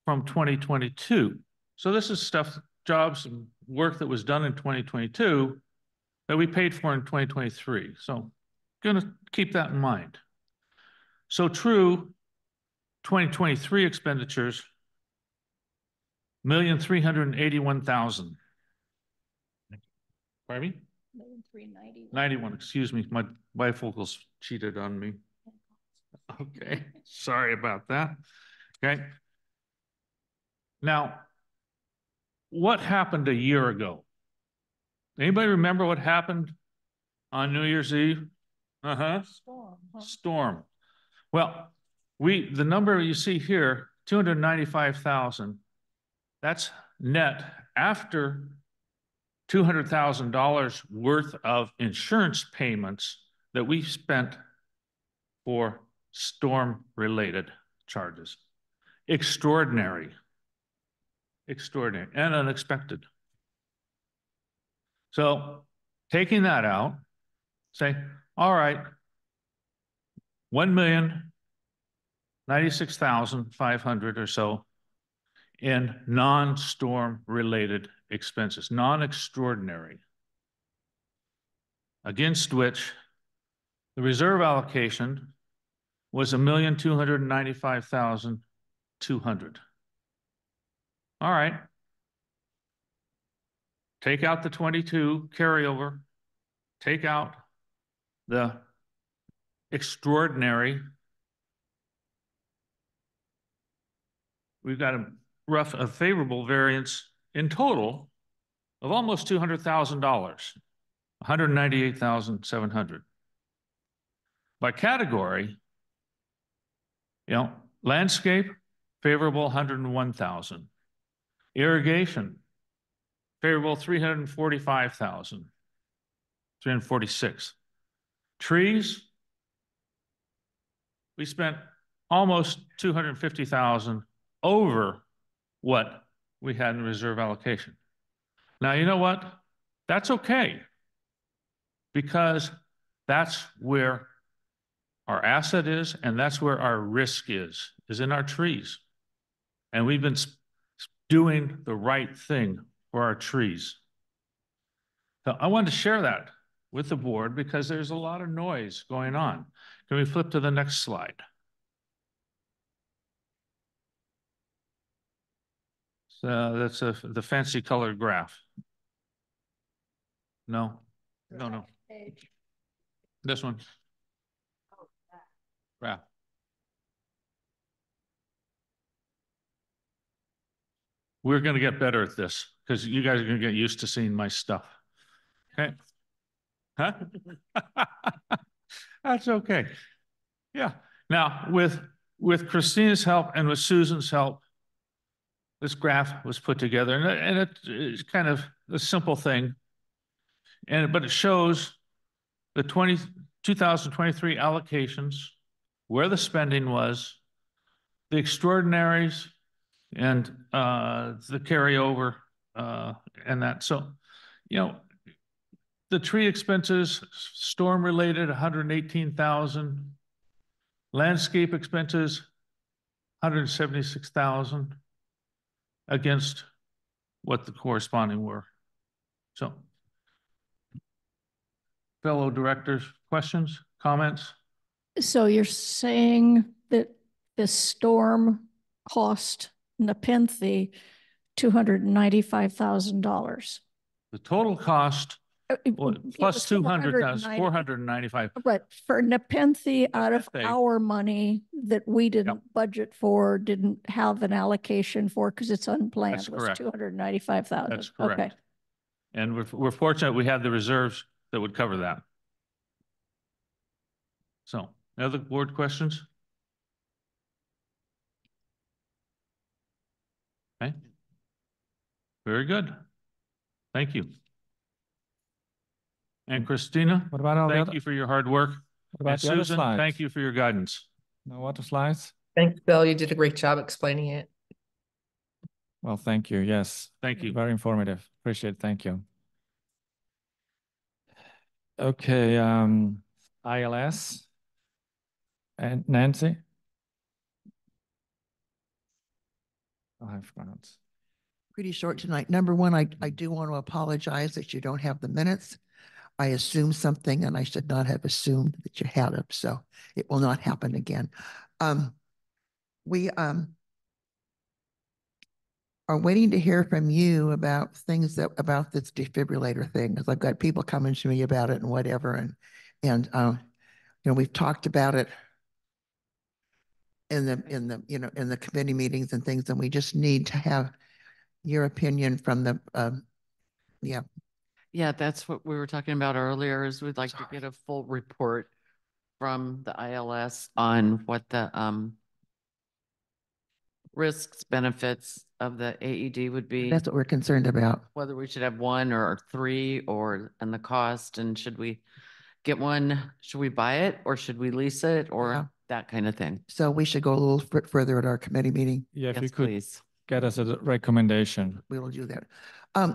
Speaker 5: from 2022. So this is stuff, jobs and work that was done in 2022 that we paid for in 2023. So going to keep that in mind. So true 2023 expenditures, $1,381,000. Pardon me? 91, excuse me. My bifocals cheated on me. Okay, sorry about that. Okay. Now, what happened a year ago? Anybody remember what happened on New Year's Eve? Storm. Well, the number you see here, 295,000, that's net after $200,000 worth of insurance payments that we spent for storm-related charges. Extraordinary and unexpected. So taking that out, say, all right, 1,096,500 or so in non-storm related expenses, non-extraordinary, against which the reserve allocation was 1,295,200. All right. Take out the 22 carryover, take out the extraordinary. We've got a favorable variance in total of almost $200,000, 198,700. By category, landscape, favorable 101,000. Irrigation, favorable 345,000, 346. Trees, we spent almost 250,000 over what we had in reserve allocation. Now, you know what? That's okay, because that's where our asset is, and that's where our risk is in our trees. And we've been doing the right thing for our trees. So I wanted to share that with the board because there's a lot of noise going on. Can we flip to the next slide? So that's the fancy colored graph. No. This one. Graph. We're going to get better at this because you guys are going to get used to seeing my stuff. Okay. Huh? That's okay. Yeah. Now, with Christina's help and with Susan's help, this graph was put together, and it's kind of a simple thing, but it shows the 2023 allocations, where the spending was, the extraordinaries, and the carryover, and that. So, the tree expenses, storm-related, 118,000. Landscape expenses, 176,000 against what the corresponding were. So, fellow directors, questions, comments?
Speaker 6: So you're saying that the storm cost Nepenthe $295,000.
Speaker 5: The total cost plus 200,000, 495.
Speaker 6: But for Nepenthe, out of our money that we didn't budget for, didn't have an allocation for because it's unplanned,
Speaker 5: That's
Speaker 6: was
Speaker 5: correct.
Speaker 6: 295,000.
Speaker 5: That's correct.
Speaker 6: Okay.
Speaker 5: And we're fortunate we had the reserves that would cover that. So, other board questions? Okay. Very good. Thank you. And Christina,
Speaker 3: What about all the
Speaker 5: thank
Speaker 3: other,
Speaker 5: you for your hard work.
Speaker 3: what about
Speaker 5: And
Speaker 3: the other
Speaker 5: Susan,
Speaker 3: slides?
Speaker 5: thank you for your guidance.
Speaker 3: No other slides?
Speaker 9: Thanks, Bill. You did a great job explaining it.
Speaker 3: Well, thank you. Yes.
Speaker 5: Thank you.
Speaker 3: Very informative. Appreciate it. Thank you. Okay, ILS and Nancy. I have pronounced.
Speaker 10: Pretty short tonight. Number one, I do want to apologize that you don't have the minutes. I assumed something and I should not have assumed that you had them, so it will not happen again. We are waiting to hear from you about things about this defibrillator thing, because I've got people coming to me about it and whatever, and you know, we've talked about it in the committee meetings and things, and we just need to have your opinion from the yeah.
Speaker 11: Yeah, that's what we were talking about earlier, is we'd like to get a full report from the ILS on what the risks, benefits of the AED would be.
Speaker 10: That's what we're concerned about.
Speaker 11: Whether we should have one or three, and the cost, and should we get one, should we buy it or should we lease it, or that kind of thing.
Speaker 10: So we should go a little further at our committee meeting.
Speaker 3: Yeah, if
Speaker 11: Yes,
Speaker 3: you could
Speaker 11: please.
Speaker 3: get us a recommendation.
Speaker 10: We will do that.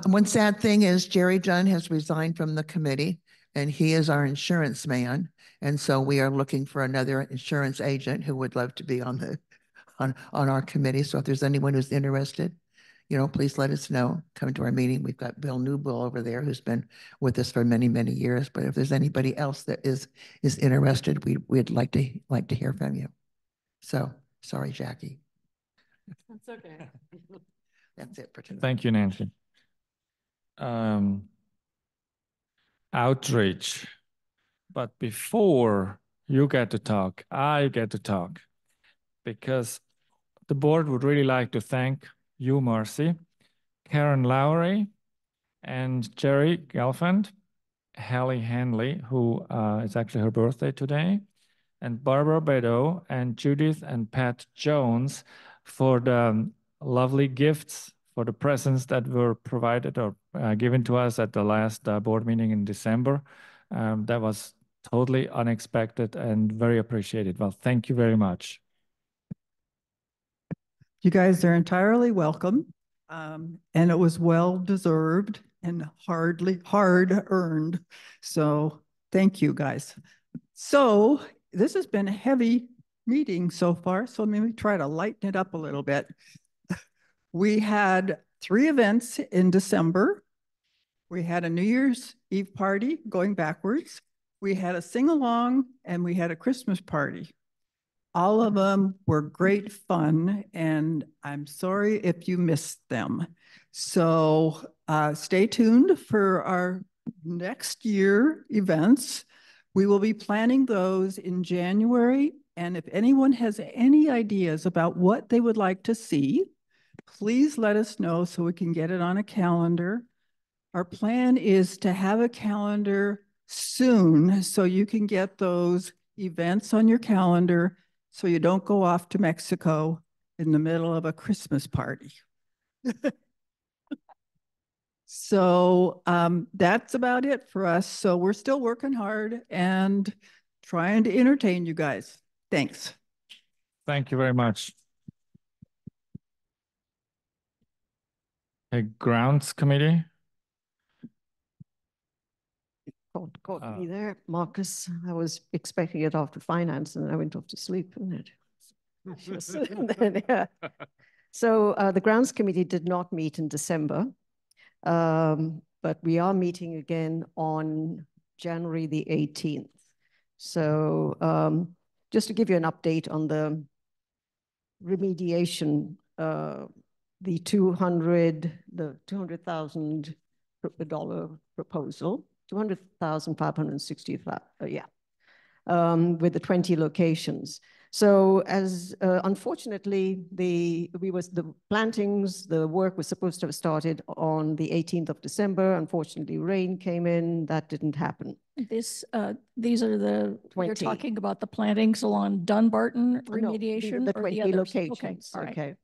Speaker 10: One sad thing is Jerry Dunn has resigned from the committee, and he is our insurance man. And so we are looking for another insurance agent who would love to be on our committee. So if there's anyone who's interested, you know, please let us know. Come to our meeting. We've got Bill Newbill over there who's been with us for many, many years. But if there's anybody else that is interested, we'd like to hear from you. So sorry, Jackie.
Speaker 11: That's okay.
Speaker 10: That's it for tonight.
Speaker 3: Thank you, Nancy. Outreach. But before you get to talk, I get to talk, because the board would really like to thank you, Marcy, Karen Lowry, and Jerry Gelfand, Hallie Hanley, who it's actually her birthday today, and Barbara Bedo, and Judith and Pat Jones for the lovely gifts, for the presents that were provided or given to us at the last board meeting in December. That was totally unexpected and very appreciated. Well, thank you very much.
Speaker 12: You guys are entirely welcome. And it was well deserved and hard earned. So thank you guys. So this has been a heavy meeting so far. So maybe try to lighten it up a little bit. We had 3 events in December. We had a New Year's Eve party going backwards. We had a sing-along and we had a Christmas party. All of them were great fun, and I'm sorry if you missed them. So stay tuned for our next year events. We will be planning those in January, and if anyone has any ideas about what they would like to see, please let us know so we can get it on a calendar. Our plan is to have a calendar soon so you can get those events on your calendar so you don't go off to Mexico in the middle of a Christmas party. So that's about it for us. So we're still working hard and trying to entertain you guys. Thanks.
Speaker 3: Thank you very much. Okay, Grounds Committee.
Speaker 7: Caught me there, Marcus. I was expecting it after finance, and I went off to sleep, isn't it? Yeah. So the Grounds Committee did not meet in December, but we are meeting again on January the 18th. So just to give you an update on the remediation, the $200,000 proposal. 200,560, with the 20 locations. So as unfortunately, the plantings, the work was supposed to have started on the 18th of December. Unfortunately, rain came in, that didn't happen.
Speaker 6: These are the,
Speaker 7: 20.
Speaker 6: you're talking about the plantings along Dunbarton remediation?
Speaker 7: No, the
Speaker 6: or
Speaker 7: 20
Speaker 6: others?
Speaker 7: locations,
Speaker 6: Okay,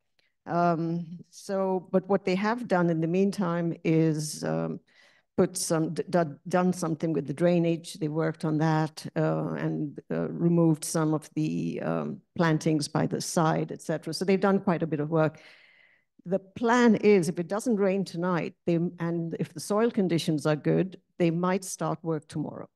Speaker 7: okay. So, but what they have done in the meantime is done something with the drainage. They worked on that and removed some of the plantings by the side, etc. So they've done quite a bit of work. The plan is, if it doesn't rain tonight, and if the soil conditions are good, they might start work tomorrow.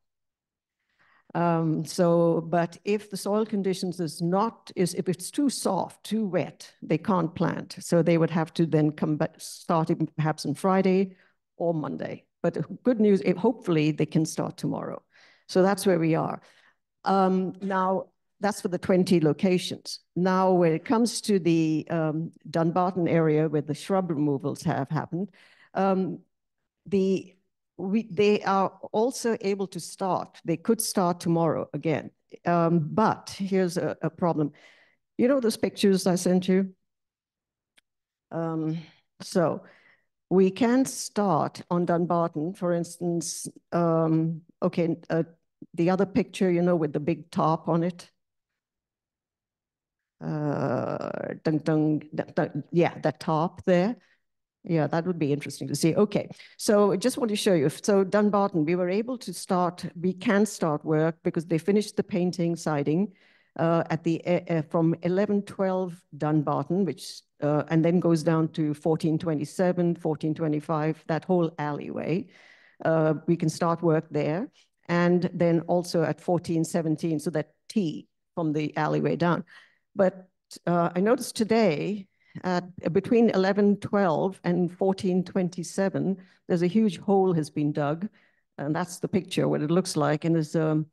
Speaker 7: But if the soil conditions if it's too soft, too wet, they can't plant. So they would have to then come back, starting perhaps on Friday or Monday. But the good news, hopefully they can start tomorrow. So that's where we are. Now, that's for the 20 locations. Now, when it comes to the Dunbarton area where the shrub removals have happened, they are also able to start. They could start tomorrow again. But here's a problem. You know those pictures I sent you? So we can start on Dunbarton, for instance. The other picture, you know, with the big top on it. Yeah, that top there. Yeah, that would be interesting to see. Okay, so I just want to show you. So Dunbarton, we can start work because they finished the painting siding at the from 1112 Dunbarton, which and then goes down to 1427, 1425, that whole alleyway. We can start work there. And then also at 1417, so that T from the alleyway down. But I noticed today, between 1112 and 1427, there's a huge hole has been dug, and that's the picture, what it looks like, and there's some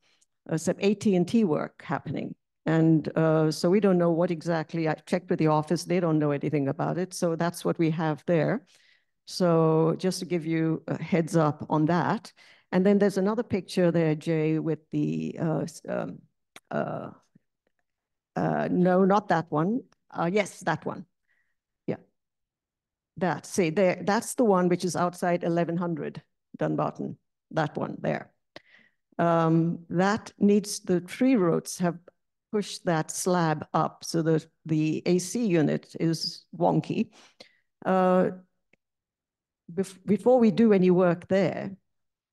Speaker 7: AT&T work happening. And so we don't know what exactly, I checked with the office, they don't know anything about it, so that's what we have there. So just to give you a heads up on that. And then there's another picture there, Jay, with the, no, not that one. Yes, that one. See there, that's the one which is outside 1100 Dunbarton, that one there. That needs, the tree roots have pushed that slab up, so the AC unit is wonky. Before we do any work there,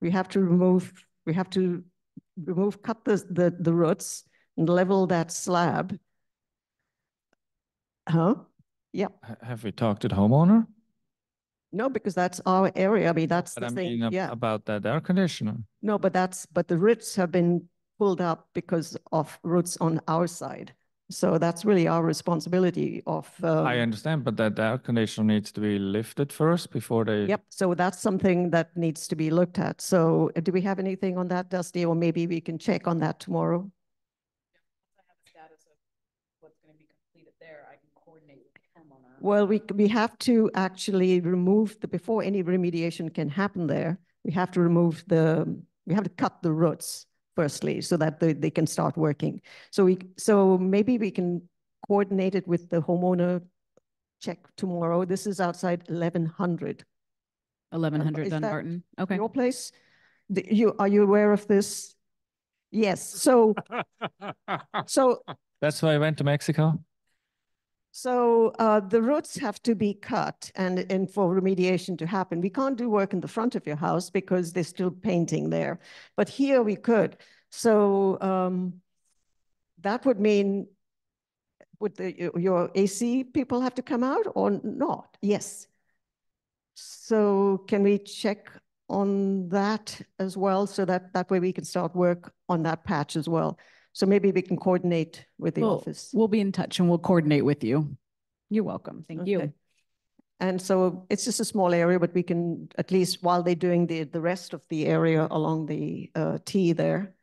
Speaker 7: we have to cut the roots and level that slab. Huh? Yeah.
Speaker 3: Have we talked to the homeowner?
Speaker 7: No, because that's our area. I mean, that's the thing. Yeah.
Speaker 3: About that air conditioner.
Speaker 7: No, but the roots have been pulled up because of roots on our side. So that's really our responsibility of.
Speaker 3: I understand, but that air conditioner needs to be lifted first before they.
Speaker 7: Yep. So that's something that needs to be looked at. So do we have anything on that, Dusty? Or maybe we can check on that tomorrow. Well, we have to actually remove before any remediation can happen there, we have to cut the roots firstly so that they can start working. So maybe we can coordinate it with the homeowner, check tomorrow. This is outside 1100.
Speaker 2: 1100 Dunbarton. Okay.
Speaker 7: Your place? Are you aware of this? Yes. So
Speaker 3: that's why I went to Mexico.
Speaker 7: So the roots have to be cut and for remediation to happen. We can't do work in the front of your house because there's still painting there. But here we could. So that would mean, would your AC people have to come out or not? Yes. So can we check on that as well so that way we can start work on that patch as well? So maybe we can coordinate with the office.
Speaker 2: We'll be in touch and we'll coordinate with you. You're welcome. Thank you.
Speaker 7: And so it's just a small area, but we can, at least while they're doing the rest of the area along the T there,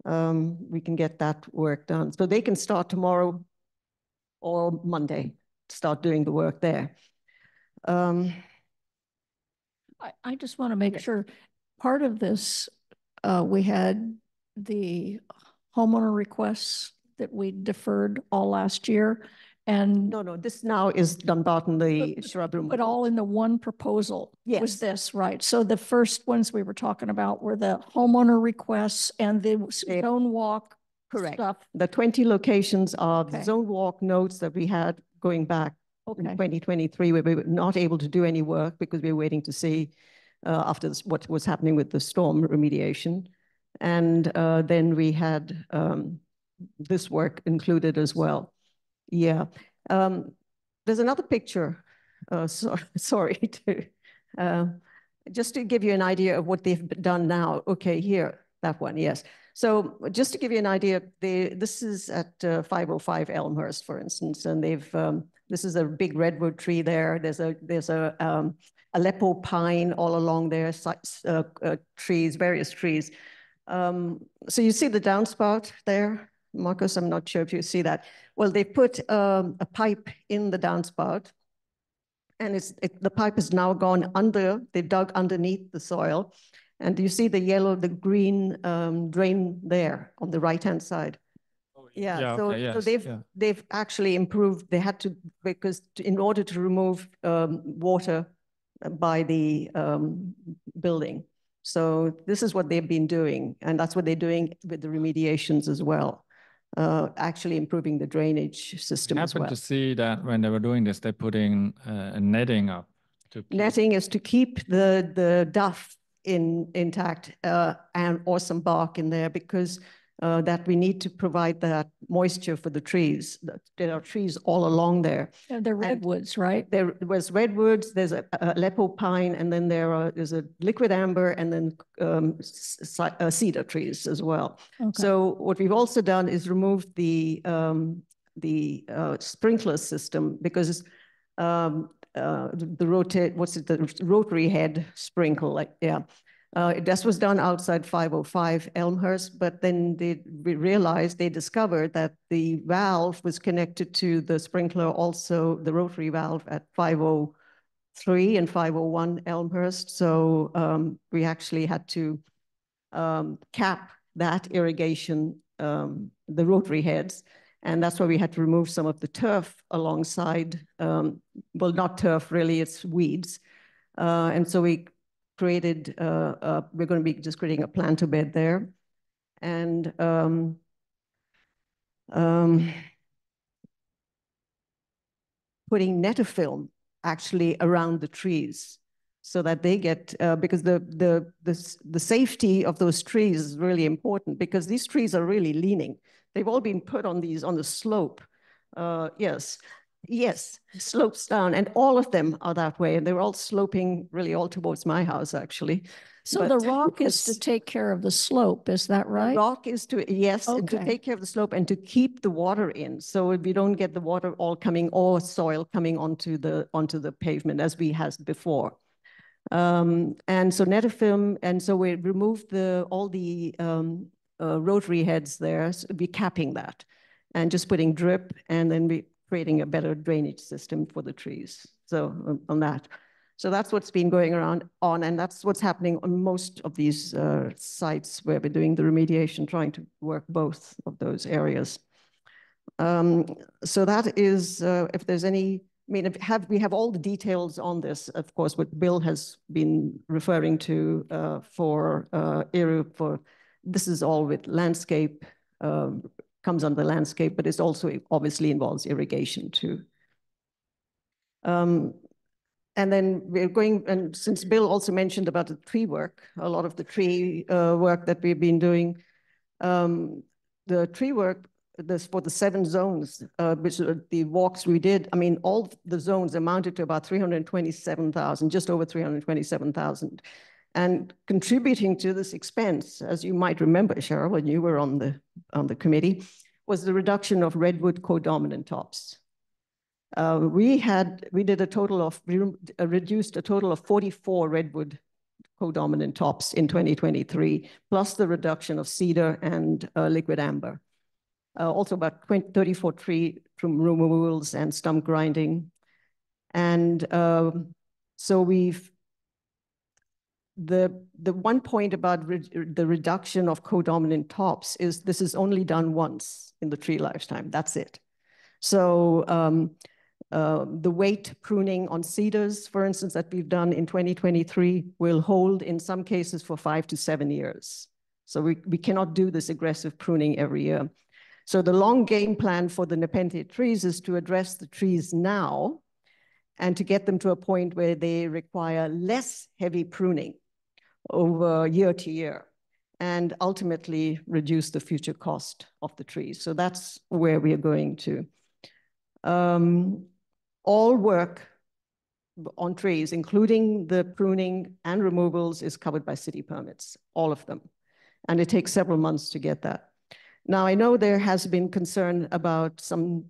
Speaker 7: we can get that work done. So they can start tomorrow or Monday, start doing the work there.
Speaker 6: I just want to make sure, part of this, we had the homeowner requests that we deferred all last year. And
Speaker 7: no, this now is Dunbarton, the shrub removal.
Speaker 6: But all in the one proposal.
Speaker 7: Yes.
Speaker 6: Was this, right? So the first ones we were talking about were the homeowner requests and the zone walk.
Speaker 7: Correct.
Speaker 6: Stuff.
Speaker 7: The 20 locations are the zone walk notes that we had going back in 2023, where we were not able to do any work because we were waiting to see after what was happening with the storm remediation. And then we had this work included as well. Yeah. There's another picture. Sorry just to give you an idea of what they've done now. Okay, here, that one, yes. So just to give you an idea, this is at 505 Elmhurst, for instance, and they've this is a big redwood tree there. There's a Aleppo pine all along there, trees, various trees. So you see the downspout there, Marcus? I'm not sure if you see that. Well, they put a pipe in the downspout, and the pipe has now gone under. They dug underneath the soil, and you see the yellow, the green drain there on the right-hand side. Yeah, so they've actually improved. They had to, because in order to remove water by the building. So this is what they've been doing, and that's what they're doing with the remediations as well. Actually improving the drainage system as well.
Speaker 3: I happened to see that when they were doing this, they're putting a netting up.
Speaker 7: Netting is to keep the duff intact and or some bark in there, because that we need to provide that moisture for the trees. There are trees all along there.
Speaker 6: Yeah, they're redwoods, right?
Speaker 7: There was redwoods, there's a Aleppo pine, and then there's a liquid amber, and then cedar trees as well. Okay. So what we've also done is remove the sprinkler system, because the rotary head sprinkle, this was done outside 505 Elmhurst, but then they discovered that the valve was connected to the sprinkler, also the rotary valve at 503 and 501 Elmhurst. So we actually had to cap that irrigation, the rotary heads. And that's why we had to remove some of the turf alongside, well, not turf, really, it's weeds. And so we created, we're going to be just creating a planter bed there. And putting netafilm actually around the trees so that they get, because the safety of those trees is really important, because these trees are really leaning. They've all been put on the slope. Yes, slopes down, and all of them are that way, and they're all sloping really all towards my house, actually.
Speaker 6: So but the rock is to take care of the slope, is that right?
Speaker 7: The rock is to, yes, okay, to take care of the slope and to keep the water in, so we don't get the water all coming, or soil coming onto the pavement as we had before. And so netafilm, and so we removed all the rotary heads there, so we're capping that, and just putting drip, and then we creating a better drainage system for the trees. So on that. So that's what's been going on, and that's what's happening on most of these sites where we're doing the remediation, trying to work both of those areas. So that is, if there's any, I mean, we have all the details on this, of course, what Bill has been referring to for this is all with landscape, comes under landscape, but it also obviously involves irrigation too. And then we're going, and since Bill also mentioned about the tree work, a lot of the tree work that we've been doing, the tree work, for the 7 zones, which are the walks we did, I mean, all the zones amounted to about 327,000, just over 327,000. And contributing to this expense, as you might remember, Cheryl, when you were on the committee, was the reduction of redwood codominant tops. We reduced a total of 44 redwood codominant tops in 2023, plus the reduction of cedar and liquid amber. Also about 34 tree from removals and stump grinding. And so the one point about the reduction of codominant tops is this is only done once in the tree lifetime. That's it. So the weight pruning on cedars, for instance, that we've done in 2023 will hold in some cases for 5 to 7 years. So we cannot do this aggressive pruning every year. So the long game plan for the Nepenthe trees is to address the trees now and to get them to a point where they require less heavy pruning over year to year, and ultimately reduce the future cost of the trees. So that's where we are going to. All work on trees, including the pruning and removals, is covered by city permits, all of them. And it takes several months to get that. Now, I know there has been concern about some,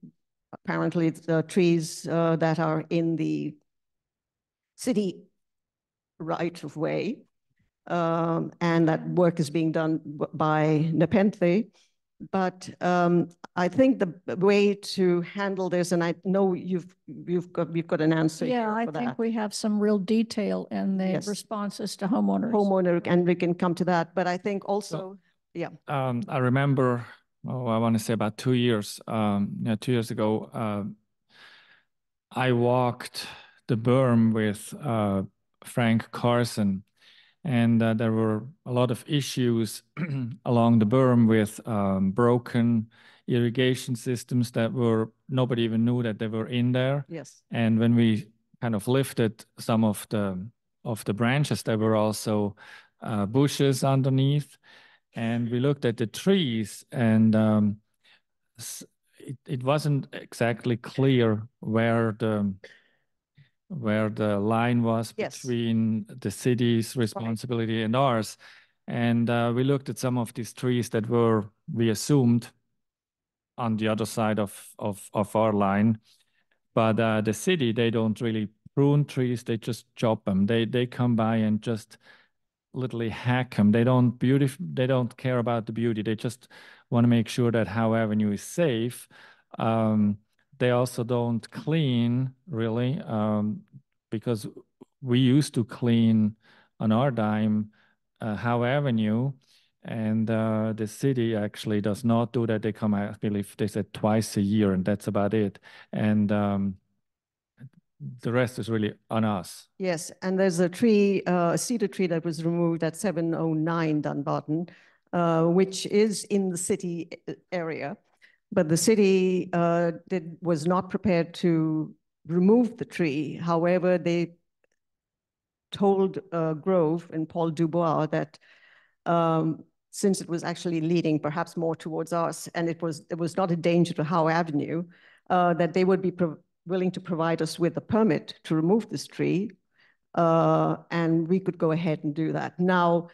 Speaker 7: apparently, the trees that are in the city right of way, and that work is being done by Nepenthe. But I think the way to handle this, and I know you've got an answer.
Speaker 6: Yeah, I think we have some real detail in the responses to homeowners.
Speaker 7: And we can come to that. But I think also,
Speaker 3: I remember, I want to say about 2 years. 2 years ago, I walked the berm with Frank Carson. And there were a lot of issues along the berm with broken irrigation systems that nobody even knew that they were in there.
Speaker 7: Yes.
Speaker 3: And when we kind of lifted some of the branches, there were also bushes underneath. And we looked at the trees, and it wasn't exactly clear where the line was between the city's responsibility and ours. And we looked at some of these trees that we assumed on the other side of our line. But the city, they don't really prune trees, they just chop them. They come by and just literally hack them. They don't care about the beauty. They just want to make sure that Howe Avenue is safe. They also don't clean really, because we used to clean on our dime Howe Avenue, and the city actually does not do that. They come, I believe they said twice a year, and that's about it. And the rest is really on us.
Speaker 7: Yes, and there's a tree, a cedar tree that was removed at 709 Dunbarton, which is in the city area. But the city was not prepared to remove the tree. However, they told Grove and Paul Dubois that since it was actually leading perhaps more towards us, and it was not a danger to Howe Avenue, that they would be willing to provide us with a permit to remove this tree, and we could go ahead and do that. Now,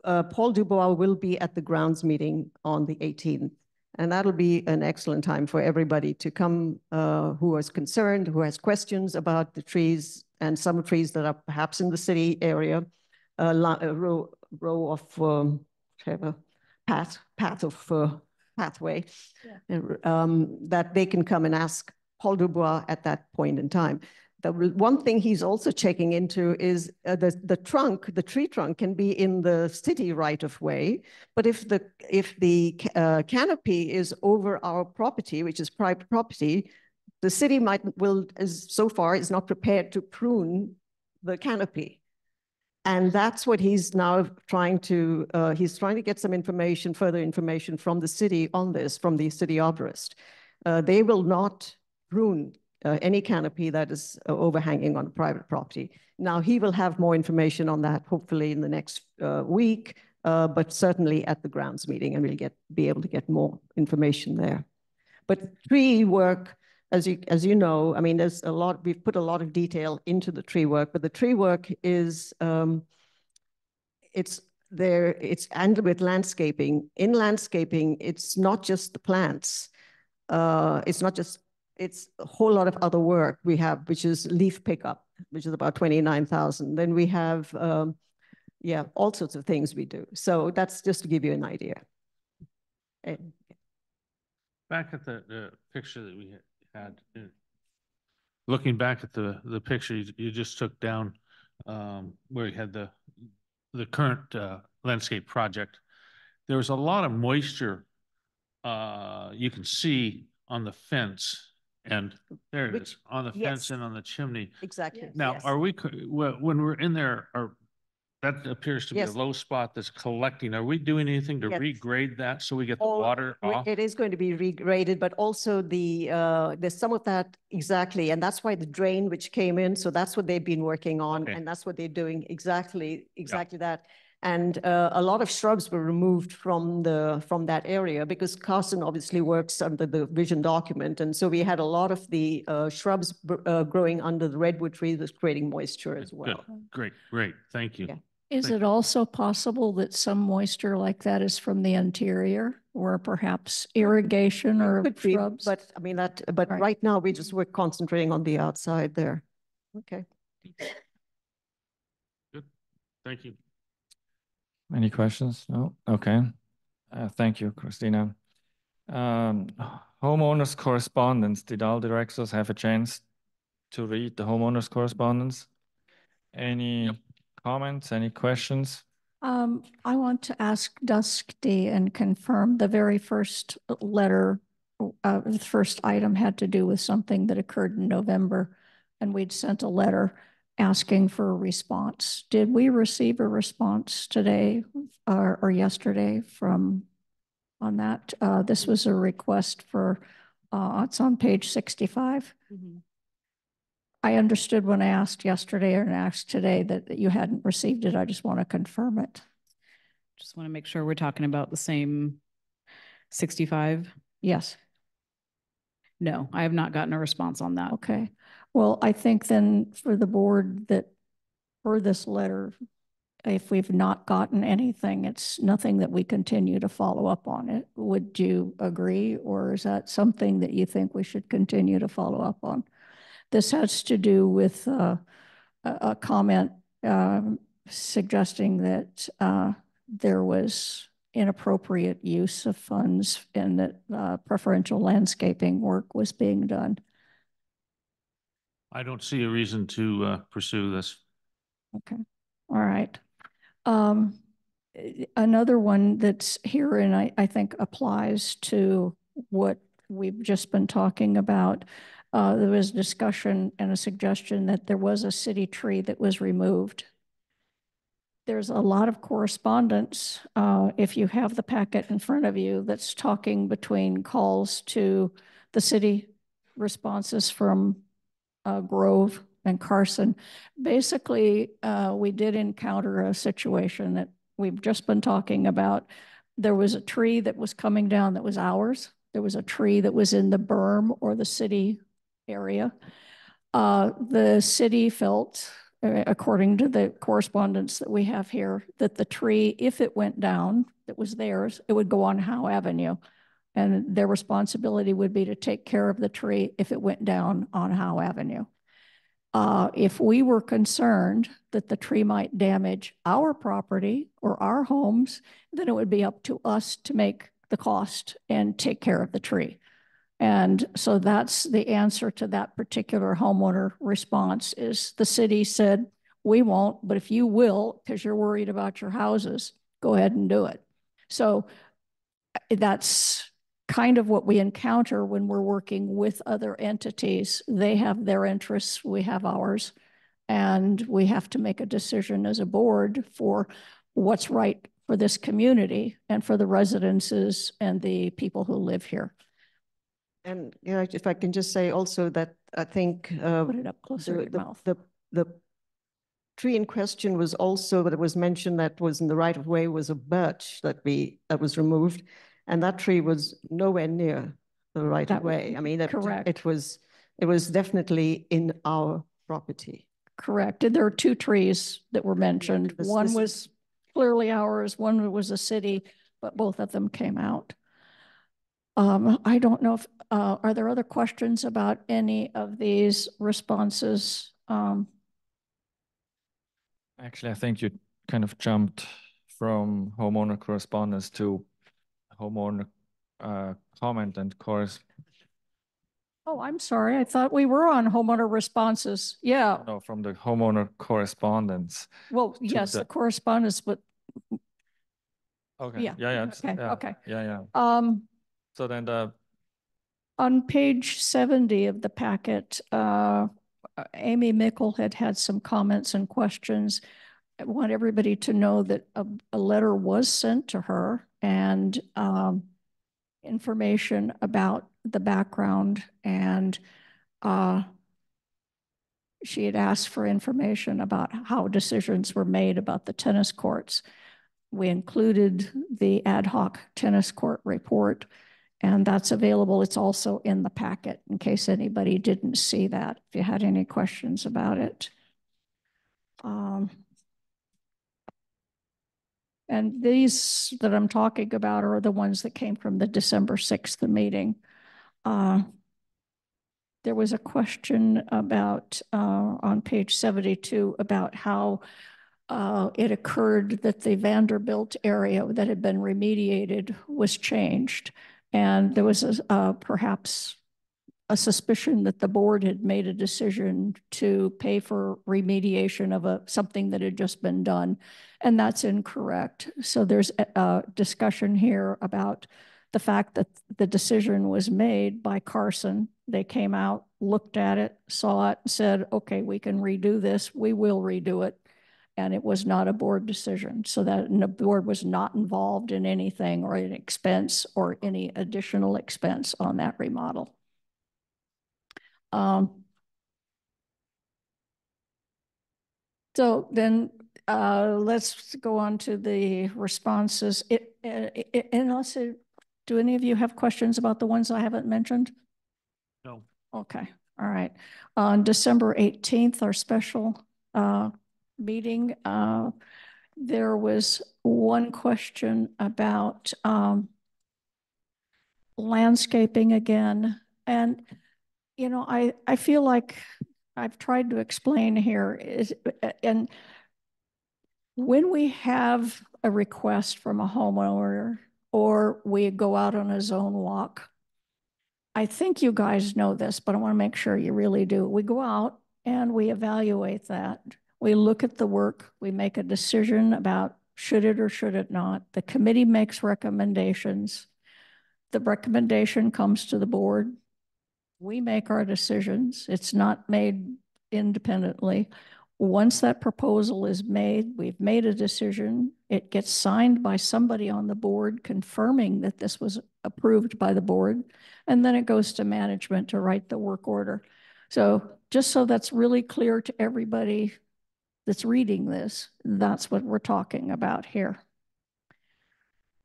Speaker 7: Paul Dubois will be at the grounds meeting on the 18th. And that'll be an excellent time for everybody to come who is concerned, who has questions about the trees, and some trees that are perhaps in the city area, a row of whatever pathway, that they can come and ask Paul Dubois at that point in time. The one thing he's also checking into is the tree trunk can be in the city right of way, but if the canopy is over our property, which is private property, the city so far is not prepared to prune the canopy. And that's what he's now trying to get some information, further information from the city on this, from the city arborist. They will not prune any canopy that is overhanging on private property. Now, he will have more information on that, hopefully in the next week, but certainly at the grounds meeting, and we'll be able to get more information there. But tree work, as you know, I mean, we've put a lot of detail into the tree work, but the tree work is, it's handled with landscaping. In landscaping, it's not just the plants. It's a whole lot of other work we have, which is leaf pickup, which is about 29,000. Then we have, all sorts of things we do. So that's just to give you an idea.
Speaker 5: Back at the picture that we had, looking back at the picture you just took down, where you had the current landscape project, there was a lot of moisture you can see on the fence. And there it is, on the fence and on the chimney.
Speaker 7: Exactly.
Speaker 5: Now, are we, when we're in there, that appears to be a
Speaker 7: Yes.
Speaker 5: low spot that's collecting. Are we doing anything to
Speaker 7: Yes.
Speaker 5: regrade that so we get the
Speaker 7: All-
Speaker 5: water off?
Speaker 7: It is going to be regraded, but also there's some of that exactly. And that's why the drain which came in, so that's what they've been working on.
Speaker 5: Okay.
Speaker 7: And that's what they're doing exactly that. And a lot of shrubs were removed from that area because Carson obviously works under the vision document. And so we had a lot of the shrubs growing under the redwood tree that's creating moisture as well.
Speaker 5: Good. Great. Thank you.
Speaker 7: Yeah.
Speaker 6: Is it also possible that some moisture like that is from the interior or perhaps irrigation or
Speaker 7: Could be,
Speaker 6: shrubs?
Speaker 7: but I mean but
Speaker 6: Right.
Speaker 7: right now we're concentrating on the outside there. Okay.
Speaker 5: Good. Thank you.
Speaker 3: Any questions? No? Okay. Thank you, Christina. Homeowners correspondence. Did all directors have a chance to read the homeowners correspondence? Any comments, any questions?
Speaker 6: I want to ask Dusty and confirm the very first letter, the first item had to do with something that occurred in November, and we'd sent a letter asking for a response. Did we receive a response today or yesterday on that? This was a request for, it's on page 65. I understood when I asked yesterday and asked today that you hadn't received it. I just want to confirm it.
Speaker 2: Just want to make sure we're talking about the same 65.
Speaker 6: Yes.
Speaker 2: No, I have not gotten a response on that.
Speaker 6: Okay. Well, I think then for the board that for this letter, if we've not gotten anything, it's nothing that we continue to follow up on it. Would you agree? Or is that something that you think we should continue to follow up on? This has to do with a comment suggesting that there was inappropriate use of funds and that preferential landscaping work was being done.
Speaker 5: I don't see a reason to pursue this.
Speaker 6: Okay. All right. Another one that's here and I think applies to what we've just been talking about. There was discussion and a suggestion that there was a city tree that was removed. There's a lot of correspondence, if you have the packet in front of you, that's talking between calls to the city responses from Grove and Carson. Basically, we did encounter a situation that we've just been talking about. There was a tree that was coming down that was ours. There was a tree that was in the berm or the city area. The city felt, according to the correspondence that we have here, that the tree, if it went down, that was theirs, it would go on Howe Avenue. And their responsibility would be to take care of the tree if it went down on Howe Avenue. If we were concerned that the tree might damage our property or our homes, then it would be up to us to make the cost and take care of the tree. And so that's the answer to that particular homeowner response is the city said, we won't, but if you will, because you're worried about your houses, go ahead and do it. So that's kind of what we encounter when we're working with other entities. They have their interests, we have ours, and we have to make a decision as a board for what's right for this community and for the residences and the people who live here.
Speaker 7: And if I can just say also that I think
Speaker 6: put it up closer to your mouth.
Speaker 7: The tree in question was also that it was mentioned that was in the right of way was a birch that was removed. And that tree was nowhere near the right of way. I mean,
Speaker 6: correct.
Speaker 7: It was definitely in our property.
Speaker 6: Correct. And there are two trees that were mentioned. One was clearly ours, one was a city, but both of them came out. I don't know if, are there other questions about any of these responses?
Speaker 3: Actually, I think you kind of jumped from homeowner correspondence to homeowner comment and course.
Speaker 6: Oh, I'm sorry. I thought we were on homeowner responses. Yeah.
Speaker 3: No, from the homeowner correspondence.
Speaker 6: Well, yes, the correspondence, but.
Speaker 3: Okay.
Speaker 6: Yeah.
Speaker 3: Yeah.
Speaker 6: Okay.
Speaker 3: Yeah.
Speaker 6: Okay.
Speaker 3: Yeah. So then
Speaker 6: on page 70 of the packet, Amy Mickle had some comments and questions. I want everybody to know that a letter was sent to her and information about the background, and she had asked for information about how decisions were made about the tennis courts. We included the ad hoc tennis court report, and that's available. It's also in the packet in case anybody didn't see that, if you had any questions about it. And these that I'm talking about are the ones that came from the December 6th meeting. There was a question about, on page 72, about how it occurred that the Vanderbilt area that had been remediated was changed. And there was perhaps a suspicion that the board had made a decision to pay for remediation of something that had just been done. And that's incorrect. So there's a discussion here about the fact that the decision was made by Carson. They came out, looked at it, saw it, said, okay, we can redo this. We will redo it. And it was not a board decision. So that the board was not involved in anything or an expense or any additional expense on that remodel. So then let's go on to the responses. Unless do any of you have questions about the ones I haven't mentioned?
Speaker 5: No.
Speaker 6: Okay. All right. On December 18th, our special meeting, there was one question about landscaping again. And, you know, I feel like I've tried to explain here and when we have a request from a homeowner or we go out on a zone walk, I think you guys know this, but I want to make sure you really do. We go out and we evaluate that. We look at the work, we make a decision about should it or should it not. The committee makes recommendations. The recommendation comes to the board. We make our decisions. It's not made independently. Once that proposal is made, we've made a decision. It gets signed by somebody on the board confirming that this was approved by the board. And then it goes to management to write the work order. So just so that's really clear to everybody that's reading this, that's what we're talking about here.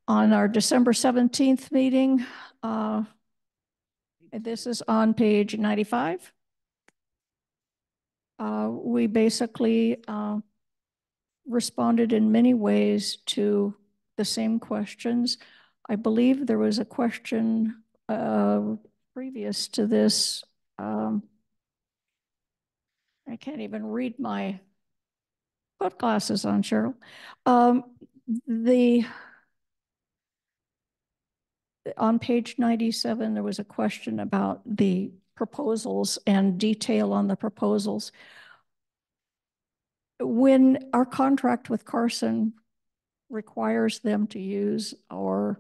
Speaker 6: On our December 17th meeting, this is on page 95. We basically responded in many ways to the same questions. I believe there was a question previous to this. I can't even read my put glasses on, Cheryl. On page 97, there was a question about the proposals and detail on the proposals. When our contract with Carson requires them to use our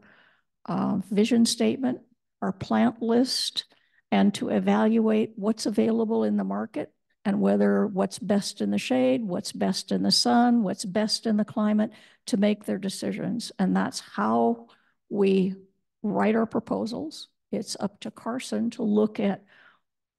Speaker 6: vision statement, our plant list, and to evaluate what's available in the market and whether what's best in the shade, what's best in the sun, what's best in the climate to make their decisions. And that's how we write our proposals. It's up to Carson to look at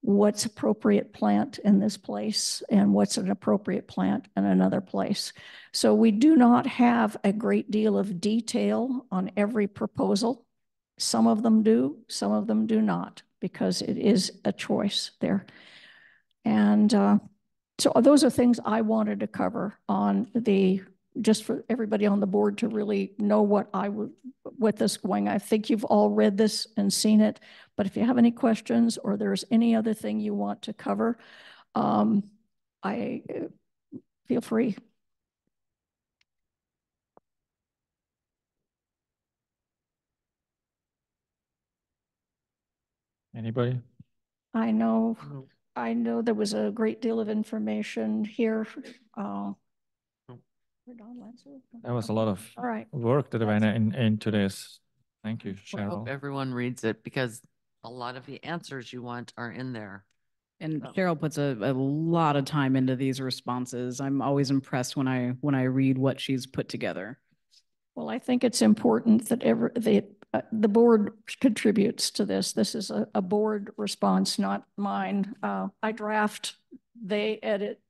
Speaker 6: what's appropriate plant in this place and what's an appropriate plant in another place. So we do not have a great deal of detail on every proposal. Some of them do, some of them do not, because it is a choice there. And so those are things I wanted to cover on just for everybody on the board to really know what this going. I think you've all read this and seen it, but if you have any questions or there's any other thing you want to cover, feel free.
Speaker 3: Anybody?
Speaker 6: I know there was a great deal of information here.
Speaker 3: That was a lot of work that went into this. Thank you, Cheryl.
Speaker 11: I hope everyone reads it because a lot of the answers you want are in there.
Speaker 2: And Cheryl puts a lot of time into these responses. I'm always impressed when I read what she's put together.
Speaker 6: Well, I think it's important that the board contributes to this. This is a board response, not mine. I draft, they edit.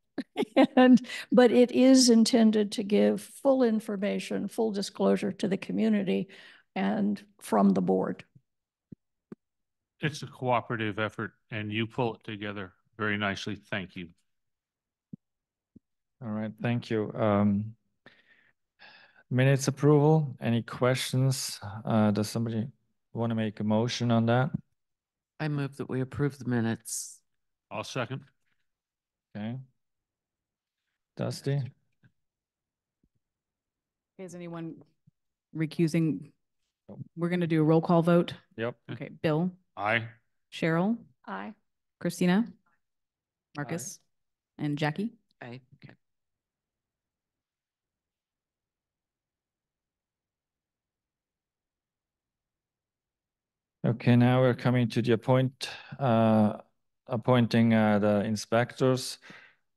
Speaker 6: But it is intended to give full information, full disclosure to the community and from the board.
Speaker 5: It's a cooperative effort and you pull it together very nicely. Thank you.
Speaker 3: All right, thank you. Minutes approval, any questions? Does somebody want to make a motion on that?
Speaker 11: I move that we approve the minutes.
Speaker 5: I'll second.
Speaker 3: Okay. Dusty?
Speaker 2: Is anyone recusing? We're going to do a roll call vote.
Speaker 3: Yep.
Speaker 2: Okay, Bill?
Speaker 5: Aye.
Speaker 2: Cheryl?
Speaker 6: Aye.
Speaker 2: Christina? Marcus? And Jackie?
Speaker 11: Aye. Okay.
Speaker 3: Okay, now we're coming to the appointing the inspectors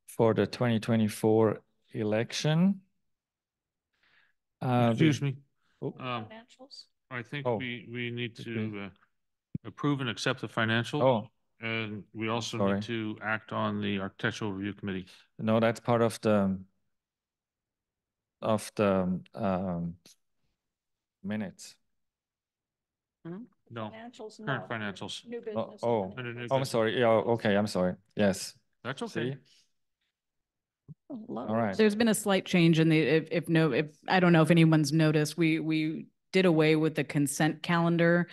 Speaker 3: for the 2024 election.
Speaker 5: Excuse me.
Speaker 3: Oh.
Speaker 6: Financials?
Speaker 5: I think
Speaker 3: Oh.
Speaker 5: we need
Speaker 3: Okay.
Speaker 5: to approve and accept the financial.
Speaker 3: Oh,
Speaker 5: And we also
Speaker 3: Sorry.
Speaker 5: need to act on the architectural review committee.
Speaker 3: no, that's part of the minutes.
Speaker 5: No,
Speaker 6: Financials,
Speaker 5: current
Speaker 6: no.
Speaker 5: financials.
Speaker 6: New
Speaker 3: Oh,
Speaker 6: business.
Speaker 3: oh,
Speaker 5: Under new
Speaker 3: I'm
Speaker 5: business.
Speaker 3: sorry. Yeah, okay, I'm sorry. Yes.
Speaker 5: That's okay.
Speaker 3: See?
Speaker 6: All
Speaker 3: right.
Speaker 2: There's been a slight change in the, if I don't know if anyone's noticed, we did away with the consent calendar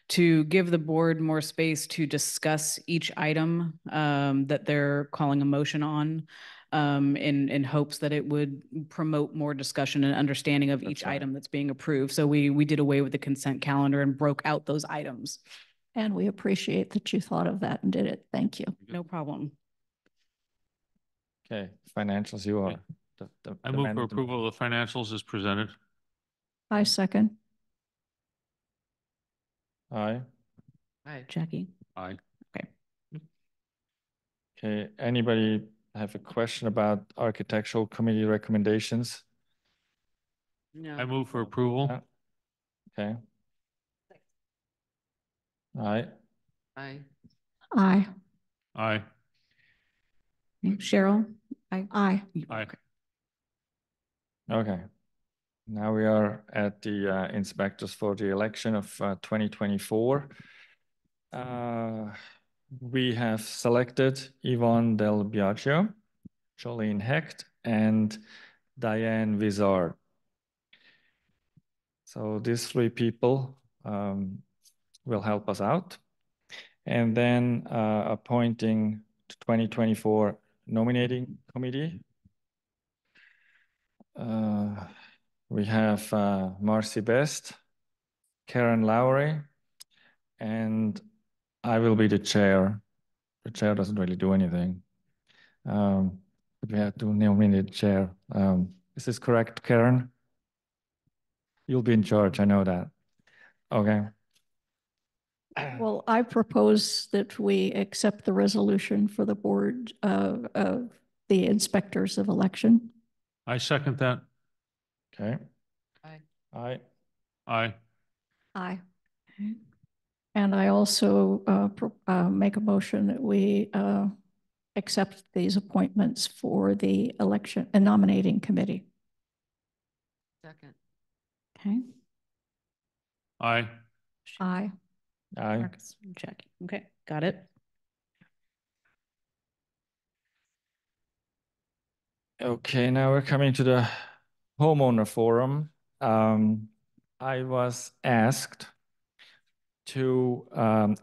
Speaker 2: to give the board more space to discuss each item that they're calling a motion on, in hopes that it would promote more discussion and understanding of each
Speaker 3: right.
Speaker 2: item that's being approved. So we did away with the consent calendar and broke out those items.
Speaker 6: And we appreciate that you thought of that and did it. Thank you.
Speaker 2: No problem.
Speaker 3: Okay, financials, you are.
Speaker 5: I move for approval of the financials as presented.
Speaker 6: I second.
Speaker 3: Aye.
Speaker 11: Aye.
Speaker 2: Jackie?
Speaker 5: Aye.
Speaker 3: Okay, anybody have a question about architectural committee recommendations?
Speaker 11: No.
Speaker 5: I move for approval.
Speaker 3: Okay. Aye.
Speaker 11: Aye.
Speaker 6: Aye.
Speaker 5: Aye.
Speaker 2: Cheryl?
Speaker 6: Aye.
Speaker 5: Aye.
Speaker 3: Okay. Now we are at the inspectors for the election of 2024. We have selected Yvonne Del Biagio, Jolene Hecht, and Diane Vizard. So these three people will help us out. And then appointing 2024 nominating committee. We have Marcy Best, Karen Lowry, and I will be the chair. The chair doesn't really do anything. But we have to nominate the chair. Is this correct, Karen? You'll be in charge, I know that. Okay.
Speaker 6: Well, I propose that we accept the resolution for the board of the inspectors of election.
Speaker 5: I second that.
Speaker 3: Okay.
Speaker 11: Aye.
Speaker 3: Aye.
Speaker 5: Aye.
Speaker 6: Aye. And I also make a motion that we accept these appointments for the election and nominating committee.
Speaker 11: Second.
Speaker 2: Okay.
Speaker 5: Aye.
Speaker 6: Aye.
Speaker 3: Aye.
Speaker 2: Marcus and Jackie. Okay, got it.
Speaker 3: Okay, now we're coming to the homeowner forum. I was asked to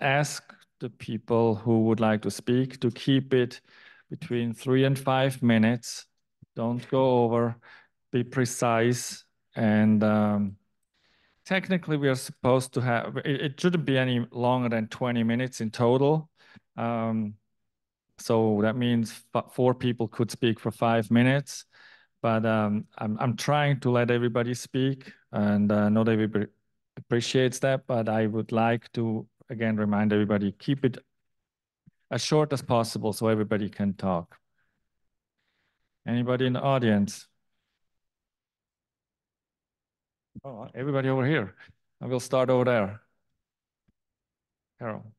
Speaker 3: ask the people who would like to speak to keep it between 3 and 5 minutes. Don't go over, be precise. And technically we are supposed to have, it shouldn't be any longer than 20 minutes in total. So that means 4 people could speak for 5 minutes. But I'm trying to let everybody speak, and not everybody appreciates that, but I would like to, again, remind everybody, keep it as short as possible so everybody can talk. Anybody in the audience? Oh, everybody over here. I will start over there. Carol.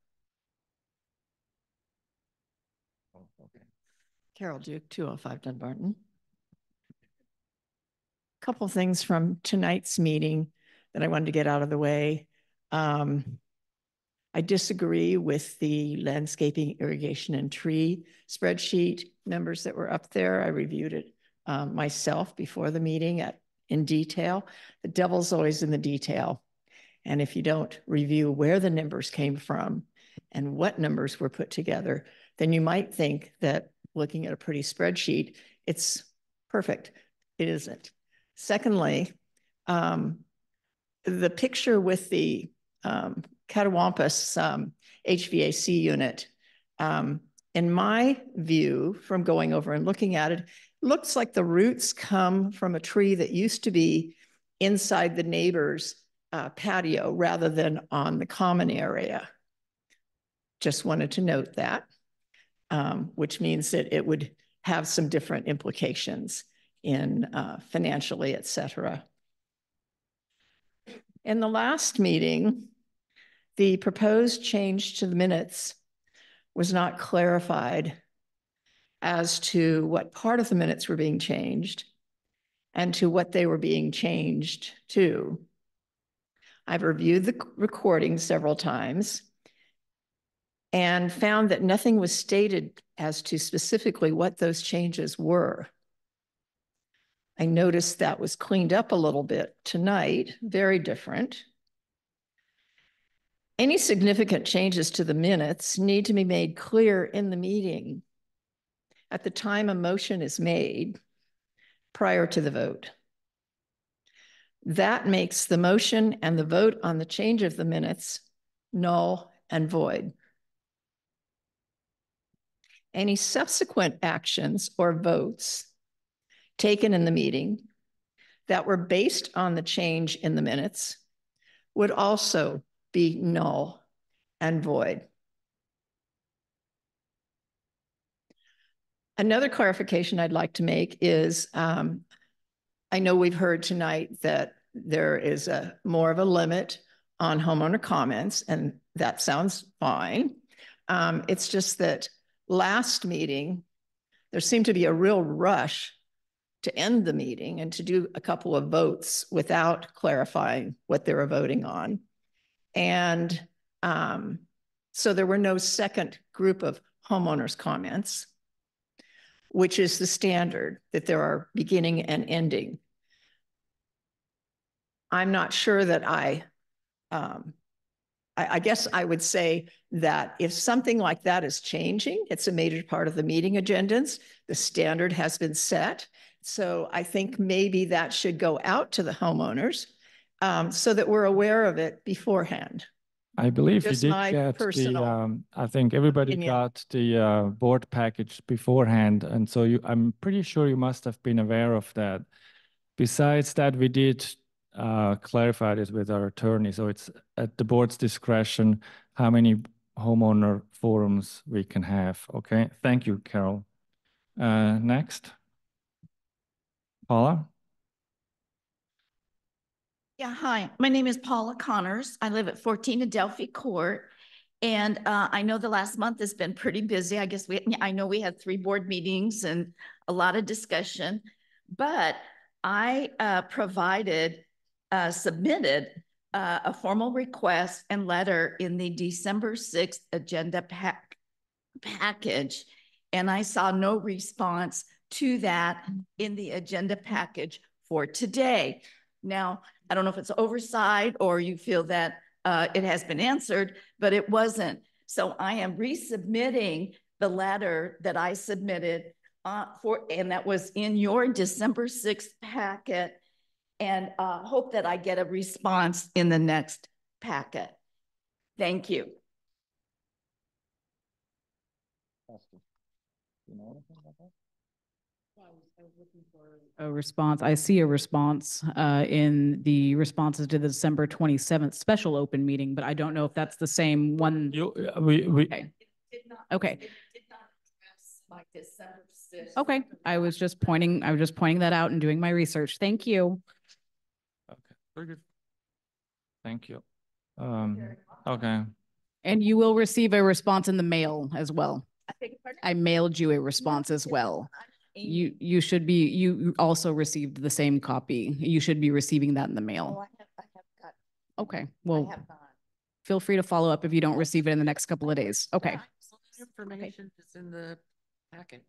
Speaker 3: Oh, okay.
Speaker 13: Carol Duke, 205 Dunbarton. Couple things from tonight's meeting that I wanted to get out of the way. I disagree with the landscaping, irrigation, and tree spreadsheet numbers that were up there. I reviewed it myself before the meeting in detail. The devil's always in the detail. And if you don't review where the numbers came from and what numbers were put together, then you might think that looking at a pretty spreadsheet, it's perfect. It isn't. Secondly, the picture with the Catawampus HVAC unit, in my view, from going over and looking at it, looks like the roots come from a tree that used to be inside the neighbor's patio rather than on the common area. Just wanted to note that, which means that it would have some different implications in financially, et cetera. In the last meeting, the proposed change to the minutes was not clarified as to what part of the minutes were being changed and to what they were being changed to. I've reviewed the recording several times and found that nothing was stated as to specifically what those changes were. I noticed that was cleaned up a little bit tonight, very different. Any significant changes to the minutes need to be made clear in the meeting at the time a motion is made prior to the vote. That makes the motion and the vote on the change of the minutes null and void. Any subsequent actions or votes taken in the meeting that were based on the change in the minutes would also be null and void. Another clarification I'd like to make is, I know we've heard tonight that there is more of a limit on homeowner comments, and that sounds fine. It's just that last meeting, there seemed to be a real rush to end the meeting and to do a couple of votes without clarifying what they were voting on. And so there were no second group of homeowners' comments, which is the standard, that there are beginning and ending. I'm not sure that I guess I would say that if something like that is changing, it's a major part of the meeting agendas. The standard has been set. So I think maybe that should go out to the homeowners so that we're aware of it beforehand.
Speaker 3: I believe
Speaker 13: Just
Speaker 3: you did
Speaker 13: my
Speaker 3: get
Speaker 13: personal
Speaker 3: the, I think everybody
Speaker 13: opinion.
Speaker 3: got the board package beforehand. And so I'm pretty sure you must have been aware of that. Besides that, we did clarify this with our attorney. So it's at the board's discretion how many homeowner forums we can have. Okay, thank you, Carol. Next. Paula?
Speaker 14: Yeah, hi. My name is Paula Connors. I live at 14 Adelphi Court. And I know the last month has been pretty busy. I know we had 3 board meetings and a lot of discussion, but I submitted a formal request and letter in the December 6th agenda package. And I saw no response to that in the agenda package for today. Now, I don't know if it's oversight or you feel that it has been answered, but it wasn't. So I am resubmitting the letter that I submitted and that was in your December 6th packet, and hope that I get a response in the next packet. Thank you.
Speaker 2: A response. I see a response in the responses to the December 27th special open meeting, but I don't know if that's the same one.
Speaker 3: We
Speaker 14: It did not
Speaker 2: Okay.
Speaker 14: Like December 6th.
Speaker 2: Okay. I was just pointing that out and doing my research. Thank you.
Speaker 3: Okay, very good. Thank you. Okay.
Speaker 2: And you will receive a response in the mail as well. I mailed you a response as well. You should be, you also received the same copy. You should be receiving that in the mail.
Speaker 14: Oh, I have got.
Speaker 2: Okay,
Speaker 14: I
Speaker 2: well,
Speaker 14: have not.
Speaker 2: feel free to follow up if you don't receive it in the next couple of days. Okay.
Speaker 11: Information is in the packet.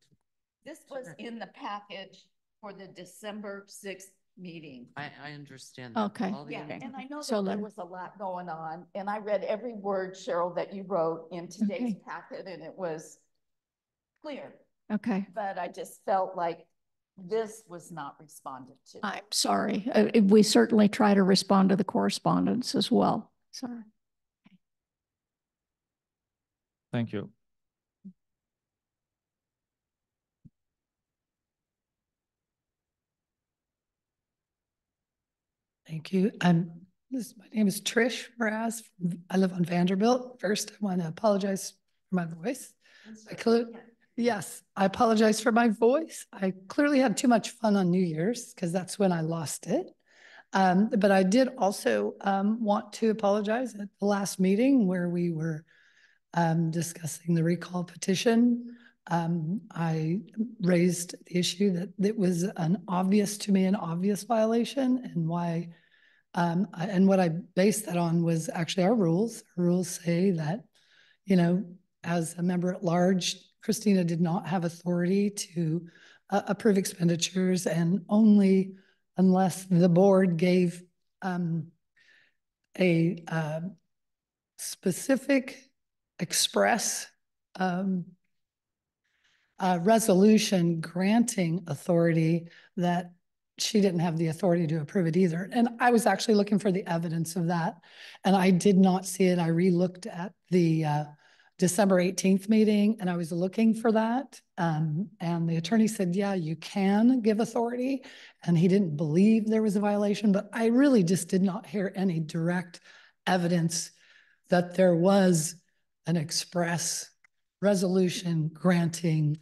Speaker 14: This was in the package for the December 6th meeting.
Speaker 11: I understand. That.
Speaker 6: Okay.
Speaker 11: All the
Speaker 14: Yeah,
Speaker 11: info-
Speaker 14: and I know
Speaker 6: So
Speaker 14: that there
Speaker 6: then-
Speaker 14: was a lot going on, and I read every word, Cheryl, that you wrote in today's
Speaker 6: Okay.
Speaker 14: packet, and it was clear.
Speaker 6: Okay.
Speaker 14: But I just felt like this was not responded to.
Speaker 6: I'm sorry. We certainly try to respond to the correspondence as well. Sorry.
Speaker 3: Thank you.
Speaker 15: Thank you. My name is Trish Mraz. I live on Vanderbilt. First, I want to apologize for my voice. Yes, I apologize for my voice. I clearly had too much fun on New Year's because that's when I lost it. But I did also want to apologize at the last meeting where we were discussing the recall petition. I raised the issue that it was an obvious violation, and why, and what I based that on was actually our rules. Our rules say that, you know, as a member at large, Christina did not have authority to approve expenditures, and only unless the board gave a specific express resolution granting authority, that she didn't have the authority to approve it either. And I was actually looking for the evidence of that, and I did not see it. I re-looked at the December 18th meeting, and I was looking for that. And the attorney said, yeah, you can give authority, and he didn't believe there was a violation, but I really just did not hear any direct evidence that there was an express resolution granting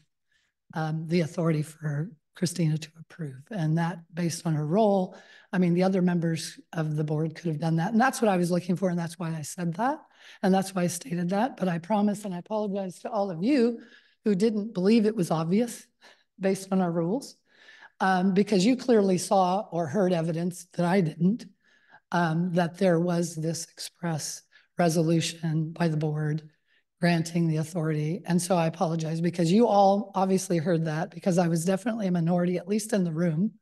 Speaker 15: the authority for Christina to approve. And that, based on her role, I mean, the other members of the board could have done that. And that's what I was looking for. And that's why I said that. And that's why I stated that. But I promise, and I apologize to all of you who didn't believe it was obvious based on our rules, because you clearly saw or heard evidence that I didn't, that there was this express resolution by the board granting the authority. And so I apologize, because you all obviously heard that, because I was definitely a minority, at least in the room,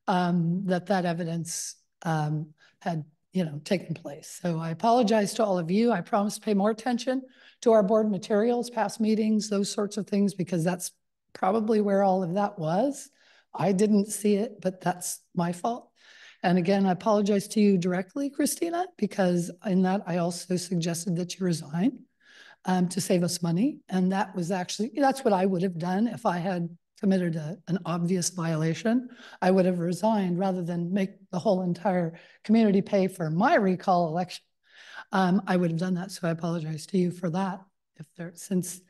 Speaker 15: that evidence had, you know, taken place. So I apologize to all of you. I promise to pay more attention to our board materials, past meetings, those sorts of things, because that's probably where all of that was. I didn't see it, but that's my fault. And again, I apologize to you directly, Christina, because in that I also suggested that you resign to save us money. And that was actually, that's what I would have done if I had committed an obvious violation. I would have resigned rather than make the whole entire community pay for my recall election. I would have done that. So I apologize to you for that. Since,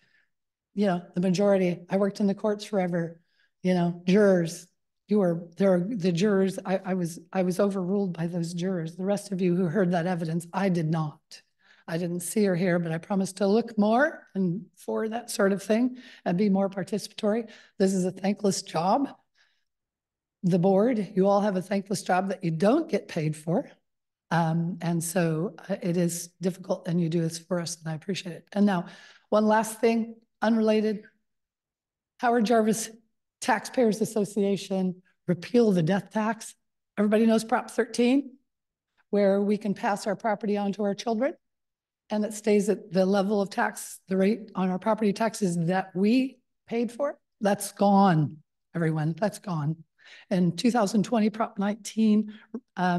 Speaker 15: you know, the majority, I worked in the courts forever, you know, jurors, the jurors, I was overruled by those jurors. The rest of you who heard that evidence, I did not. I didn't see or hear, but I promised to look more and for that sort of thing and be more participatory. This is a thankless job. The board, you all have a thankless job that you don't get paid for. And so it is difficult, and you do this for us, and I appreciate it. And now, one last thing, unrelated. Howard Jarvis Taxpayers Association repeal the death tax. Everybody knows Prop 13, where we can pass our property on to our children, and it stays at the level of tax, the rate on our property taxes that we paid for. That's gone, everyone, that's gone. In 2020, Prop 19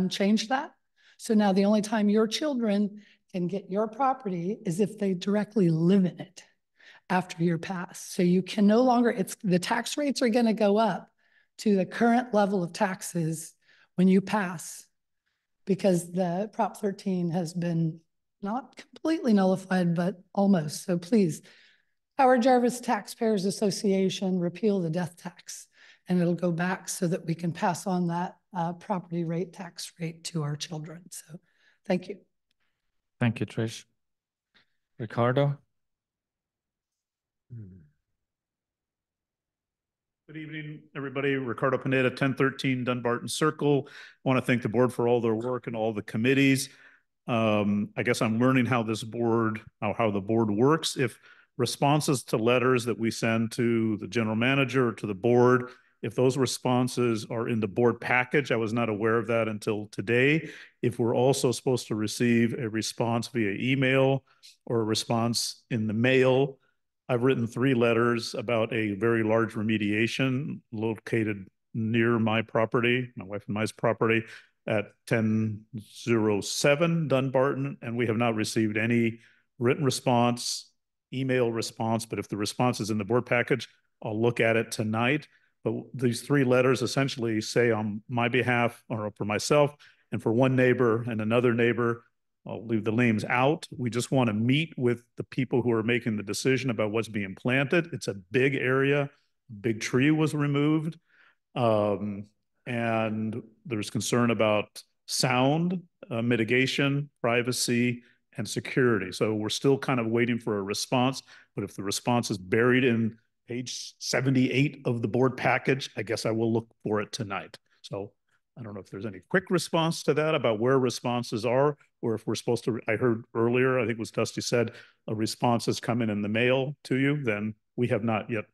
Speaker 15: changed that. So now the only time your children can get your property is if they directly live in it after you're passed. So you can no longer, the tax rates are gonna go up to the current level of taxes when you pass, because the Prop 13 has been not completely nullified, but almost. So please, Howard Jarvis Taxpayers Association, repeal the death tax. And it'll go back so that we can pass on that property rate, tax rate to our children. So thank you.
Speaker 3: Thank you, Trish. Ricardo?
Speaker 16: Good evening, everybody. Ricardo Pineda, 1013 Dunbarton Circle. I want to thank the board for all their work and all the committees. I guess I'm learning how this board, how the board works. If responses to letters that we send to the general manager or to the board, if those responses are in the board package, I was not aware of that until today. If we're also supposed to receive a response via email or a response in the mail, I've written 3 letters about a very large remediation located near my property, my wife and my property, at 1007 Dunbarton, and we have not received any written response, email response, but if the response is in the board package, I'll look at it tonight. But these 3 letters essentially say on my behalf, or for myself, and for one neighbor and another neighbor, I'll leave the names out. We just want to meet with the people who are making the decision about what's being planted. It's a big area. A big tree was removed. And there's concern about sound mitigation, privacy, and security. So we're still kind of waiting for a response. But if the response is buried in page 78 of the board package, I guess I will look for it tonight. So I don't know if there's any quick response to that about where responses are, or if we're supposed to, I heard earlier, I think it was Dusty said, a response has come in the mail to you, then we have not yet,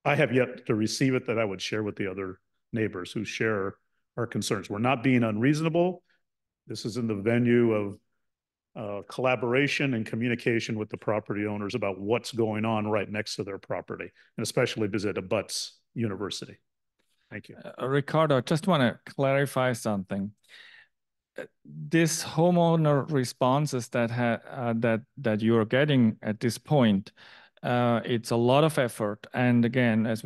Speaker 16: I have yet to receive it that I would share with the other neighbors who share our concerns. We're not being unreasonable. This is in the venue of collaboration and communication with the property owners about what's going on right next to their property, and especially because it abuts university. Thank you.
Speaker 3: Ricardo, I just want to clarify something. This homeowner responses that that you're getting at this point, it's a lot of effort. And again, as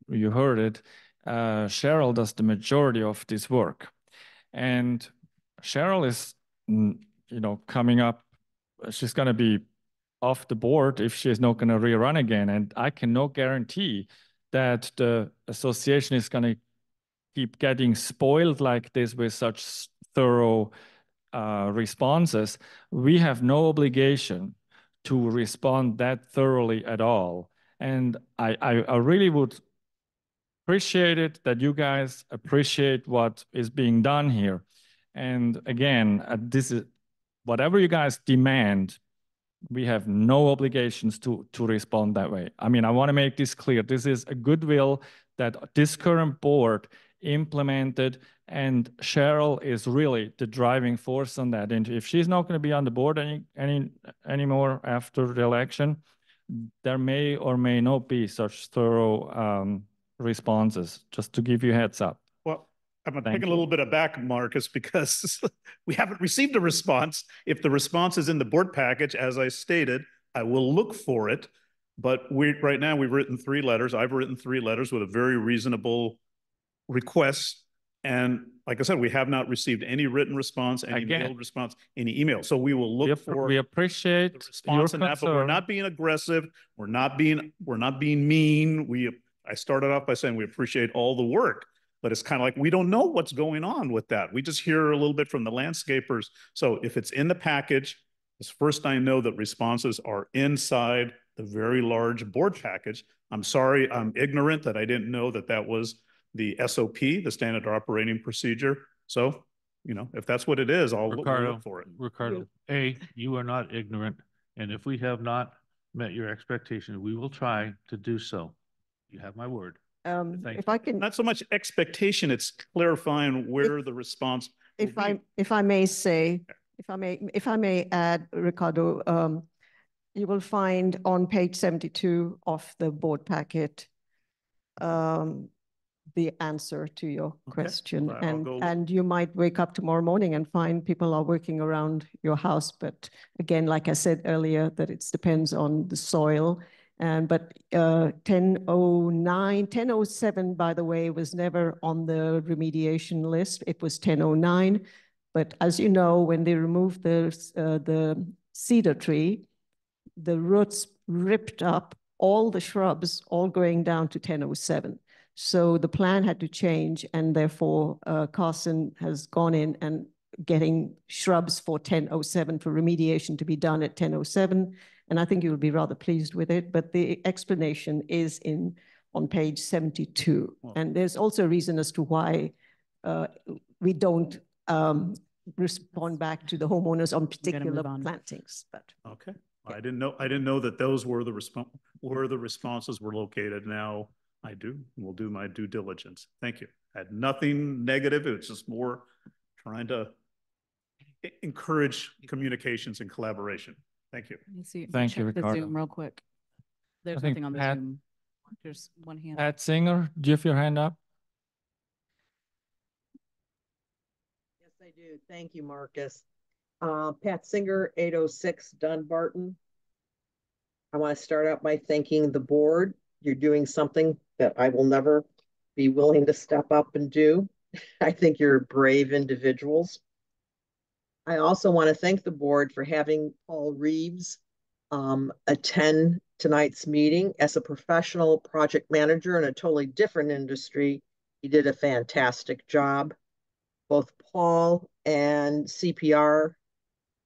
Speaker 3: you heard it, Cheryl does the majority of this work. And Cheryl is, coming up, she's going to be off the board if she's not going to rerun again. And I cannot guarantee that the association is going to keep getting spoiled like this with such thorough responses. We have no obligation to respond that thoroughly at all. And I really would appreciate it that you guys appreciate what is being done here. And again, this is whatever you guys demand, we have no obligations to respond that way. I mean, I want to make this clear. This is a goodwill that this current board implemented, and Cheryl is really the driving force on that. And if she's not going to be on the board anymore after the election, there may or may not be such thorough responses, just to give you a heads up.
Speaker 16: Well, I'm taking a little bit aback, Marcus, because we haven't received a response. If the response is in the board package, as I stated, I will look for it. But right now we've written 3 letters. I've written 3 letters with a very reasonable request. And like I said, we have not received any written response, any mailed response, any email. So we will look for.
Speaker 3: We appreciate
Speaker 16: the response in that, but we're not being aggressive. We're not being mean. I started off by saying we appreciate all the work, but it's kind of like we don't know what's going on with that. We just hear a little bit from the landscapers. So if it's in the package, it's first I know that responses are inside the very large board package. I'm sorry, I'm ignorant that I didn't know that that was the SOP, the standard operating procedure. So, if that's what it is, I'll look for it.
Speaker 5: Ricardo, you are not ignorant. And if we have not met your expectations, we will try to do so. You have my word.
Speaker 7: If I can,
Speaker 16: not so much expectation, it's clarifying where the response.
Speaker 7: If I may say, if I may add, Ricardo, you will find on page 72 of the board packet the answer to your question. And you might wake up tomorrow morning and find people are working around your house. But again, like I said earlier, that it depends on the soil. But 1007, by the way, was never on the remediation list. It was 1009. But as you know, when they removed the cedar tree, the roots ripped up all the shrubs all going down to 1007. So the plan had to change, and therefore Carson has gone in and getting shrubs for 1007 for remediation to be done at 1007. And I think you'll be rather pleased with it, but the explanation is on page 72. And there's also a reason as to why we don't respond back to the homeowners on particular plantings. But
Speaker 16: okay, I didn't know that those were the responses were located. Now I do. We'll do my due diligence. Thank you. I had nothing negative. It was just more trying to encourage communications and collaboration. Thank you.
Speaker 2: Let me see.
Speaker 3: Thank you,
Speaker 2: Check the
Speaker 3: Ricardo.
Speaker 2: Zoom real quick. There's
Speaker 3: I think
Speaker 2: nothing on the
Speaker 3: Pat-
Speaker 2: Zoom. There's one hand.
Speaker 3: Pat Singer, do you have your hand up?
Speaker 17: Yes, I do. Thank you, Marcus. Pat Singer, 806 Dunbarton. I want to start out by thanking the board. You're doing something that I will never be willing to step up and do. I think you're brave individuals. I also want to thank the board for having Paul Reeves attend tonight's meeting. As a professional project manager in a totally different industry, he did a fantastic job. Both Paul and CPR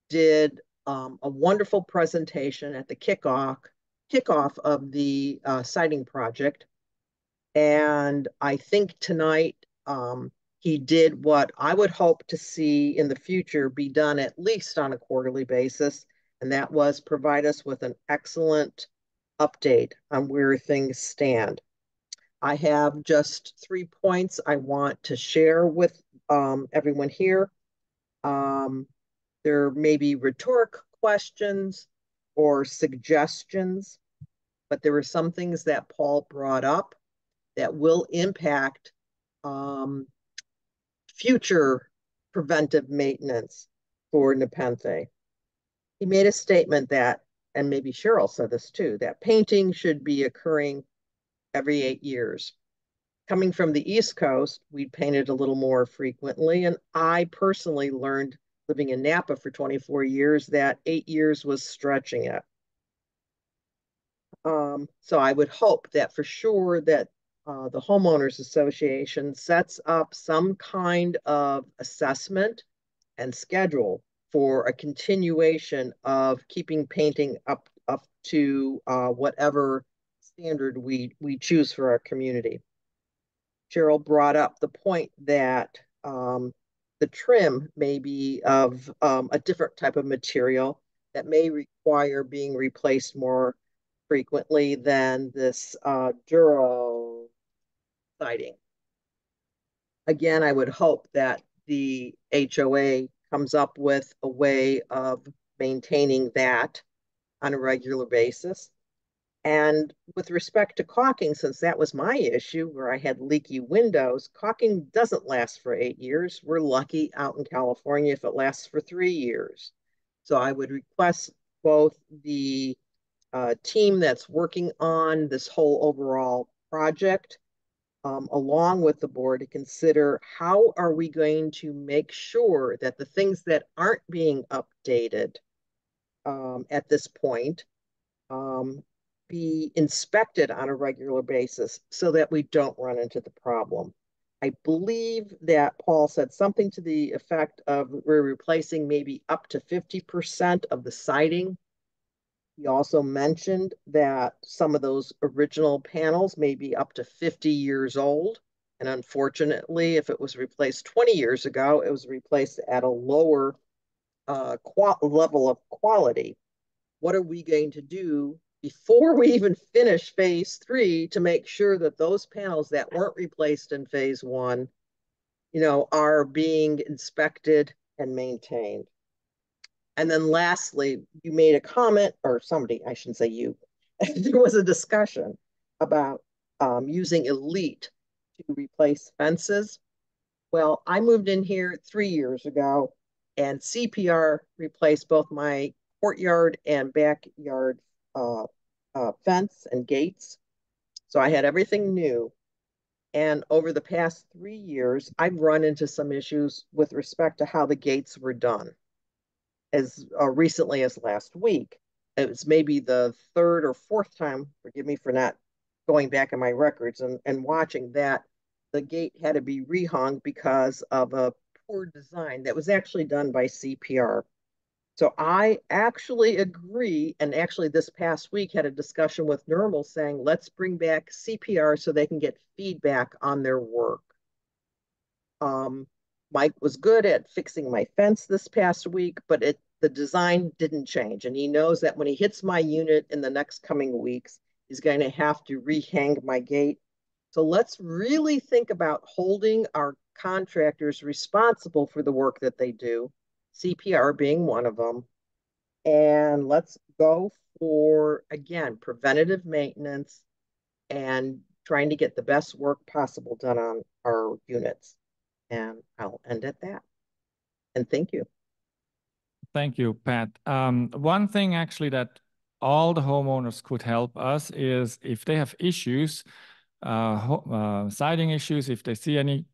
Speaker 17: did a wonderful presentation at the kickoff of the siding project. And I think tonight he did what I would hope to see in the future be done at least on a quarterly basis, and that was provide us with an excellent update on where things stand. I have just 3 points I want to share with everyone here. There may be rhetoric questions or suggestions, but there were some things that Paul brought up that will impact future preventive maintenance for Nepenthe. He made a statement that, and maybe Cheryl said this too, that painting should be occurring every 8 years. Coming from the East Coast, we painted a little more frequently, and I personally learned living in Napa for 24 years that 8 years was stretching it. So I would hope that for sure that the Homeowners Association sets up some kind of assessment and schedule for a continuation of keeping painting up to whatever standard we choose for our community. Cheryl brought up the point that the trim may be of a different type of material that may require being replaced more frequently than this Duro siding. Again, I would hope that the HOA comes up with a way of maintaining that on a regular basis. And with respect to caulking, since that was my issue where I had leaky windows, caulking doesn't last for 8 years. We're lucky out in California if it lasts for 3 years. So I would request both the team that's working on this whole overall project, along with the board, to consider how are we going to make sure that the things that aren't being updated at this point be inspected on a regular basis so that we don't run into the problem. I believe that Paul said something to the effect of we're replacing maybe up to 50% of the siding. He also mentioned that some of those original panels may be up to 50 years old. And unfortunately, if it was replaced 20 years ago, it was replaced at a lower level of quality. What are we going to do before we even finish phase 3 to make sure that those panels that weren't replaced in phase 1, are being inspected and maintained? And then lastly, you made a comment, or somebody, I shouldn't say you, there was a discussion about using Elite to replace fences. Well, I moved in here 3 years ago, and CPR replaced both my courtyard and backyard fence and gates. So I had everything new. And over the past 3 years, I've run into some issues with respect to how the gates were done. As recently as last week, it was maybe the third or fourth time, forgive me for not going back in my records and watching that, the gate had to be rehung because of a poor design that was actually done by CPR. So I actually agree, and actually this past week had a discussion with NRML saying, let's bring back CPR so they can get feedback on their work. Mike was good at fixing my fence this past week, but the design didn't change. And he knows that when he hits my unit in the next coming weeks, he's going to have to rehang my gate. So let's really think about holding our contractors responsible for the work that they do, CPR being one of them. And let's go for, again, preventative maintenance and trying to get the best work possible done on our units. And I'll end at that. And thank you.
Speaker 3: Thank you, Pat. One thing actually that all the homeowners could help us is if they have issues, siding issues, if they see any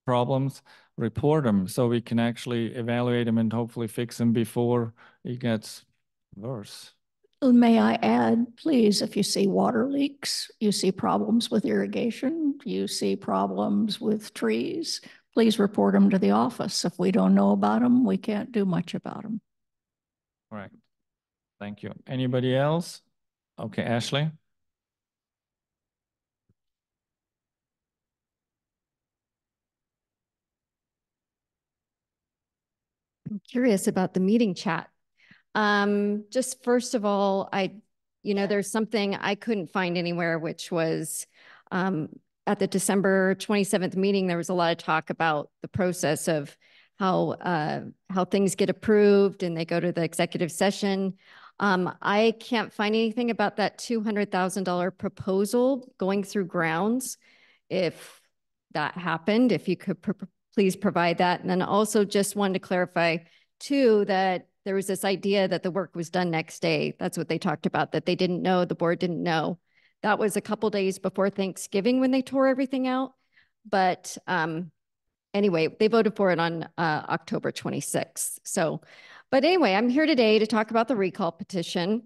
Speaker 3: problems, report them so we can actually evaluate them and hopefully fix them before it gets worse.
Speaker 6: May I add, please, if you see water leaks, you see problems with irrigation, you see problems with trees, please report them to the office. If we don't know about them, we can't do much about them.
Speaker 3: All right. Thank you. Anybody else? Okay, Ashley.
Speaker 18: I'm curious about the meeting chat. Just first of all, there's something I couldn't find anywhere, which was at the December 27th meeting, there was a lot of talk about the process of how things get approved and they go to the executive session. I can't find anything about that $200,000 proposal going through grounds. If that happened, if you could please provide that. And then also just wanted to clarify too, that there was this idea that the work was done next day. That's what they talked about, that they didn't know, the board didn't know. That was a couple days before Thanksgiving when they tore everything out. But anyway, they voted for it on October 26th. So, but anyway, I'm here today to talk about the recall petition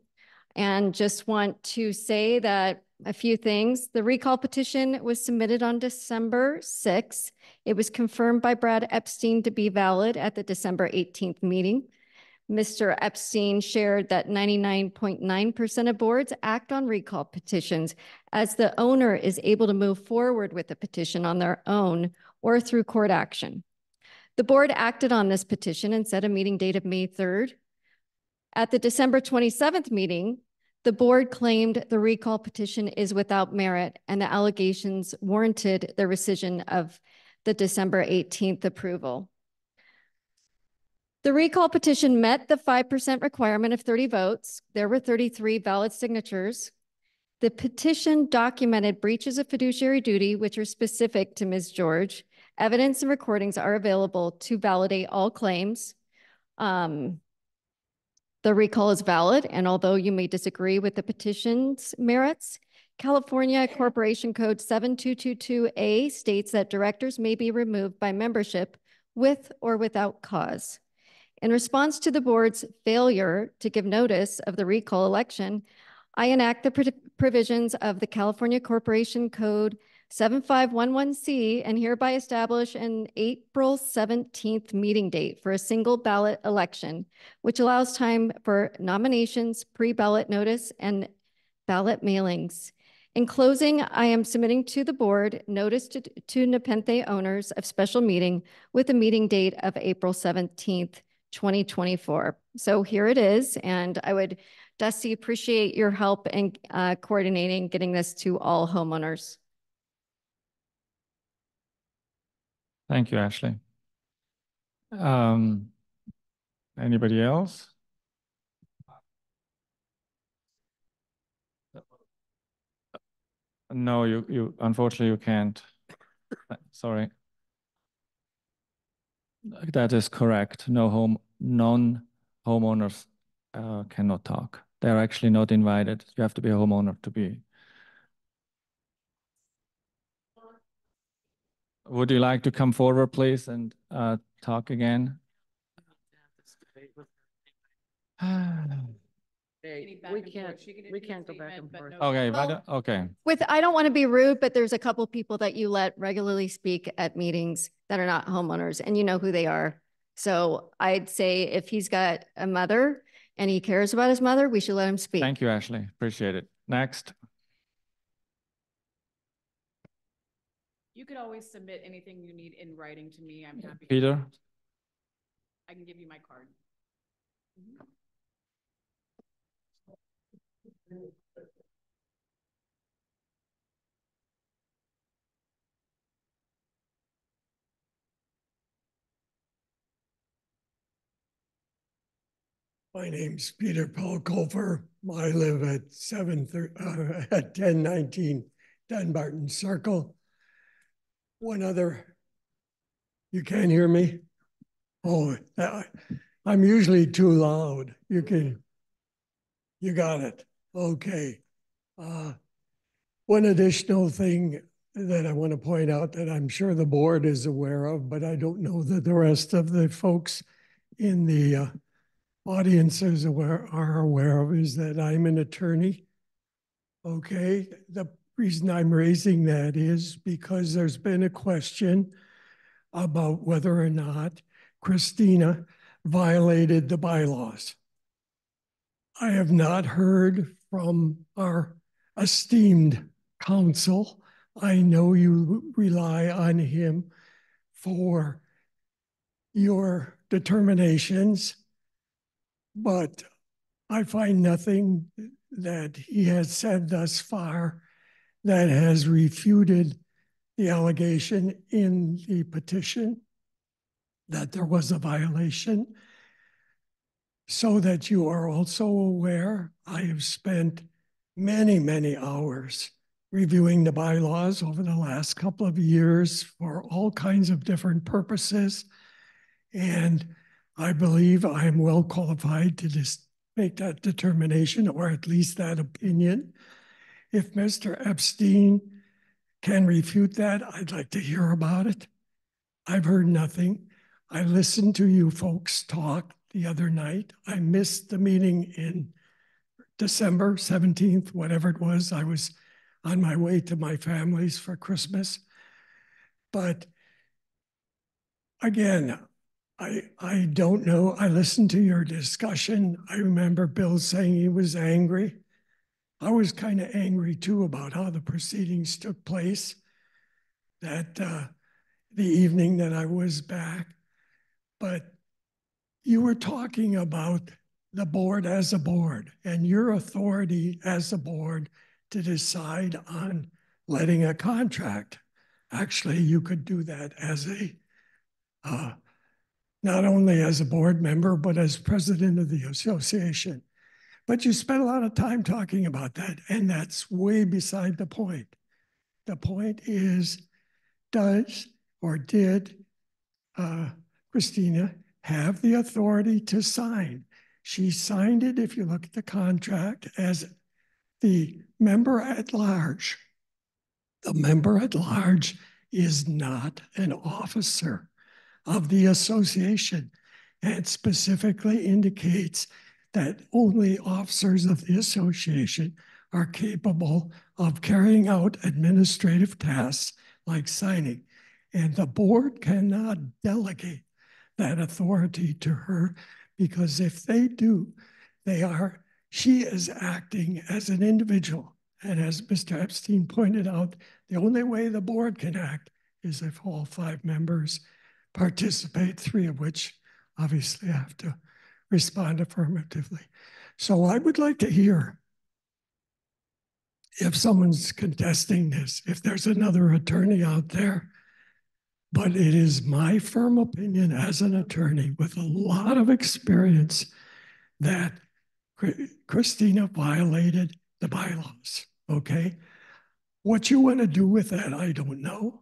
Speaker 18: and just want to say that a few things. The recall petition was submitted on December 6th. It was confirmed by Brad Epstein to be valid at the December 18th meeting. Mr. Epstein shared that 99.9% of boards act on recall petitions as the owner is able to move forward with the petition on their own or through court action. The board acted on this petition and set a meeting date of May 3rd. At the December 27th meeting, the board claimed the recall petition is without merit and the allegations warranted the rescission of the December 18th approval. The recall petition met the 5% requirement of 30 votes. There were 33 valid signatures. The petition documented breaches of fiduciary duty, which are specific to Ms. George. Evidence and recordings are available to validate all claims. The recall is valid, and although you may disagree with the petition's merits, California Corporation Code 7222A states that directors may be removed by membership with or without cause. In response to the board's failure to give notice of the recall election, I enact the provisions of the California Corporation Code 7511C and hereby establish an April 17th meeting date for a single ballot election, which allows time for nominations, pre-ballot notice, and ballot mailings. In closing, I am submitting to the board notice to Nepenthe owners of special meeting with a meeting date of April 17th, 2024. So here it is, and I would, Dusty, appreciate your help in coordinating getting this to all homeowners.
Speaker 3: Thank you, Ashley. Anybody else? No, you unfortunately you can't. Sorry. That is correct. Non-homeowners cannot talk. They're actually not invited. You have to be a homeowner to be. Would you like to come forward, please, and talk again?
Speaker 11: We can't go back and forth.
Speaker 3: Okay,
Speaker 18: Well,
Speaker 3: okay.
Speaker 18: I don't want to be rude, but there's a couple people that you let regularly speak at meetings that are not homeowners, and you know who they are. So I'd say if he's got a mother and he cares about his mother, we should let him speak.
Speaker 3: Thank you, Ashley. Appreciate it. Next.
Speaker 2: You could always submit anything you need in writing to me. I'm happy.
Speaker 3: Peter.
Speaker 2: I can give you my card.
Speaker 19: My name's Peter Paul Colfer. I live at 1019 Dunbarton Circle. One other, you can't hear me? Oh, I'm usually too loud. You got it. Okay. One additional thing that I want to point out that I'm sure the board is aware of, but I don't know that the rest of the folks in the audiences are aware of, is that I'm an attorney. Okay, the reason I'm raising that is because there's been a question about whether or not Christina violated the bylaws. I have not heard from our esteemed counsel. I know you rely on him for your determinations, but I find nothing that he has said thus far that has refuted the allegation in the petition that there was a violation. So that you are also aware, I have spent many, many hours reviewing the bylaws over the last couple of years for all kinds of different purposes. And I believe I am well qualified to just make that determination, or at least that opinion. If Mr. Epstein can refute that, I'd like to hear about it. I've heard nothing. I listened to you folks talk the other night. I missed the meeting in December 17th, whatever it was. I was on my way to my family's for Christmas. But again, I don't know. I listened to your discussion. I remember Bill saying he was angry. I was kind of angry too about how the proceedings took place that the evening that I was back. But you were talking about the board as a board and your authority as a board to decide on letting a contract. Actually, you could do that as a, not only as a board member, but as president of the association. But you spent a lot of time talking about that, and that's way beside the point. The point is, does or did Christina have the authority to sign? She signed it, if you look at the contract, as the member at large. The member at large is not an officer of the association. And specifically indicates that only officers of the association are capable of carrying out administrative tasks like signing. And the board cannot delegate that authority to her, because if they do, she is acting as an individual. And as Mr. Epstein pointed out, the only way the board can act is if all 5 members participate, 3 of which obviously have to respond affirmatively. So I would like to hear if someone's contesting this, if there's another attorney out there. But it is my firm opinion as an attorney with a lot of experience that Christina violated the bylaws, okay? What you want to do with that, I don't know.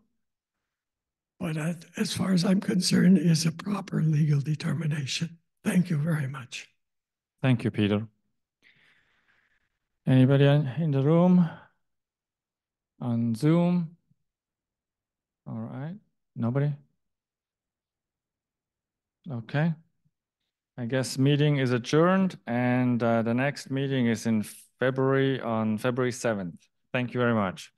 Speaker 19: But as far as I'm concerned, is a proper legal determination. Thank you very much.
Speaker 3: Thank you, Peter. Anybody in the room? On Zoom? All right. Nobody? Okay. I guess meeting is adjourned, and the next meeting is in February, on February 7th. Thank you very much.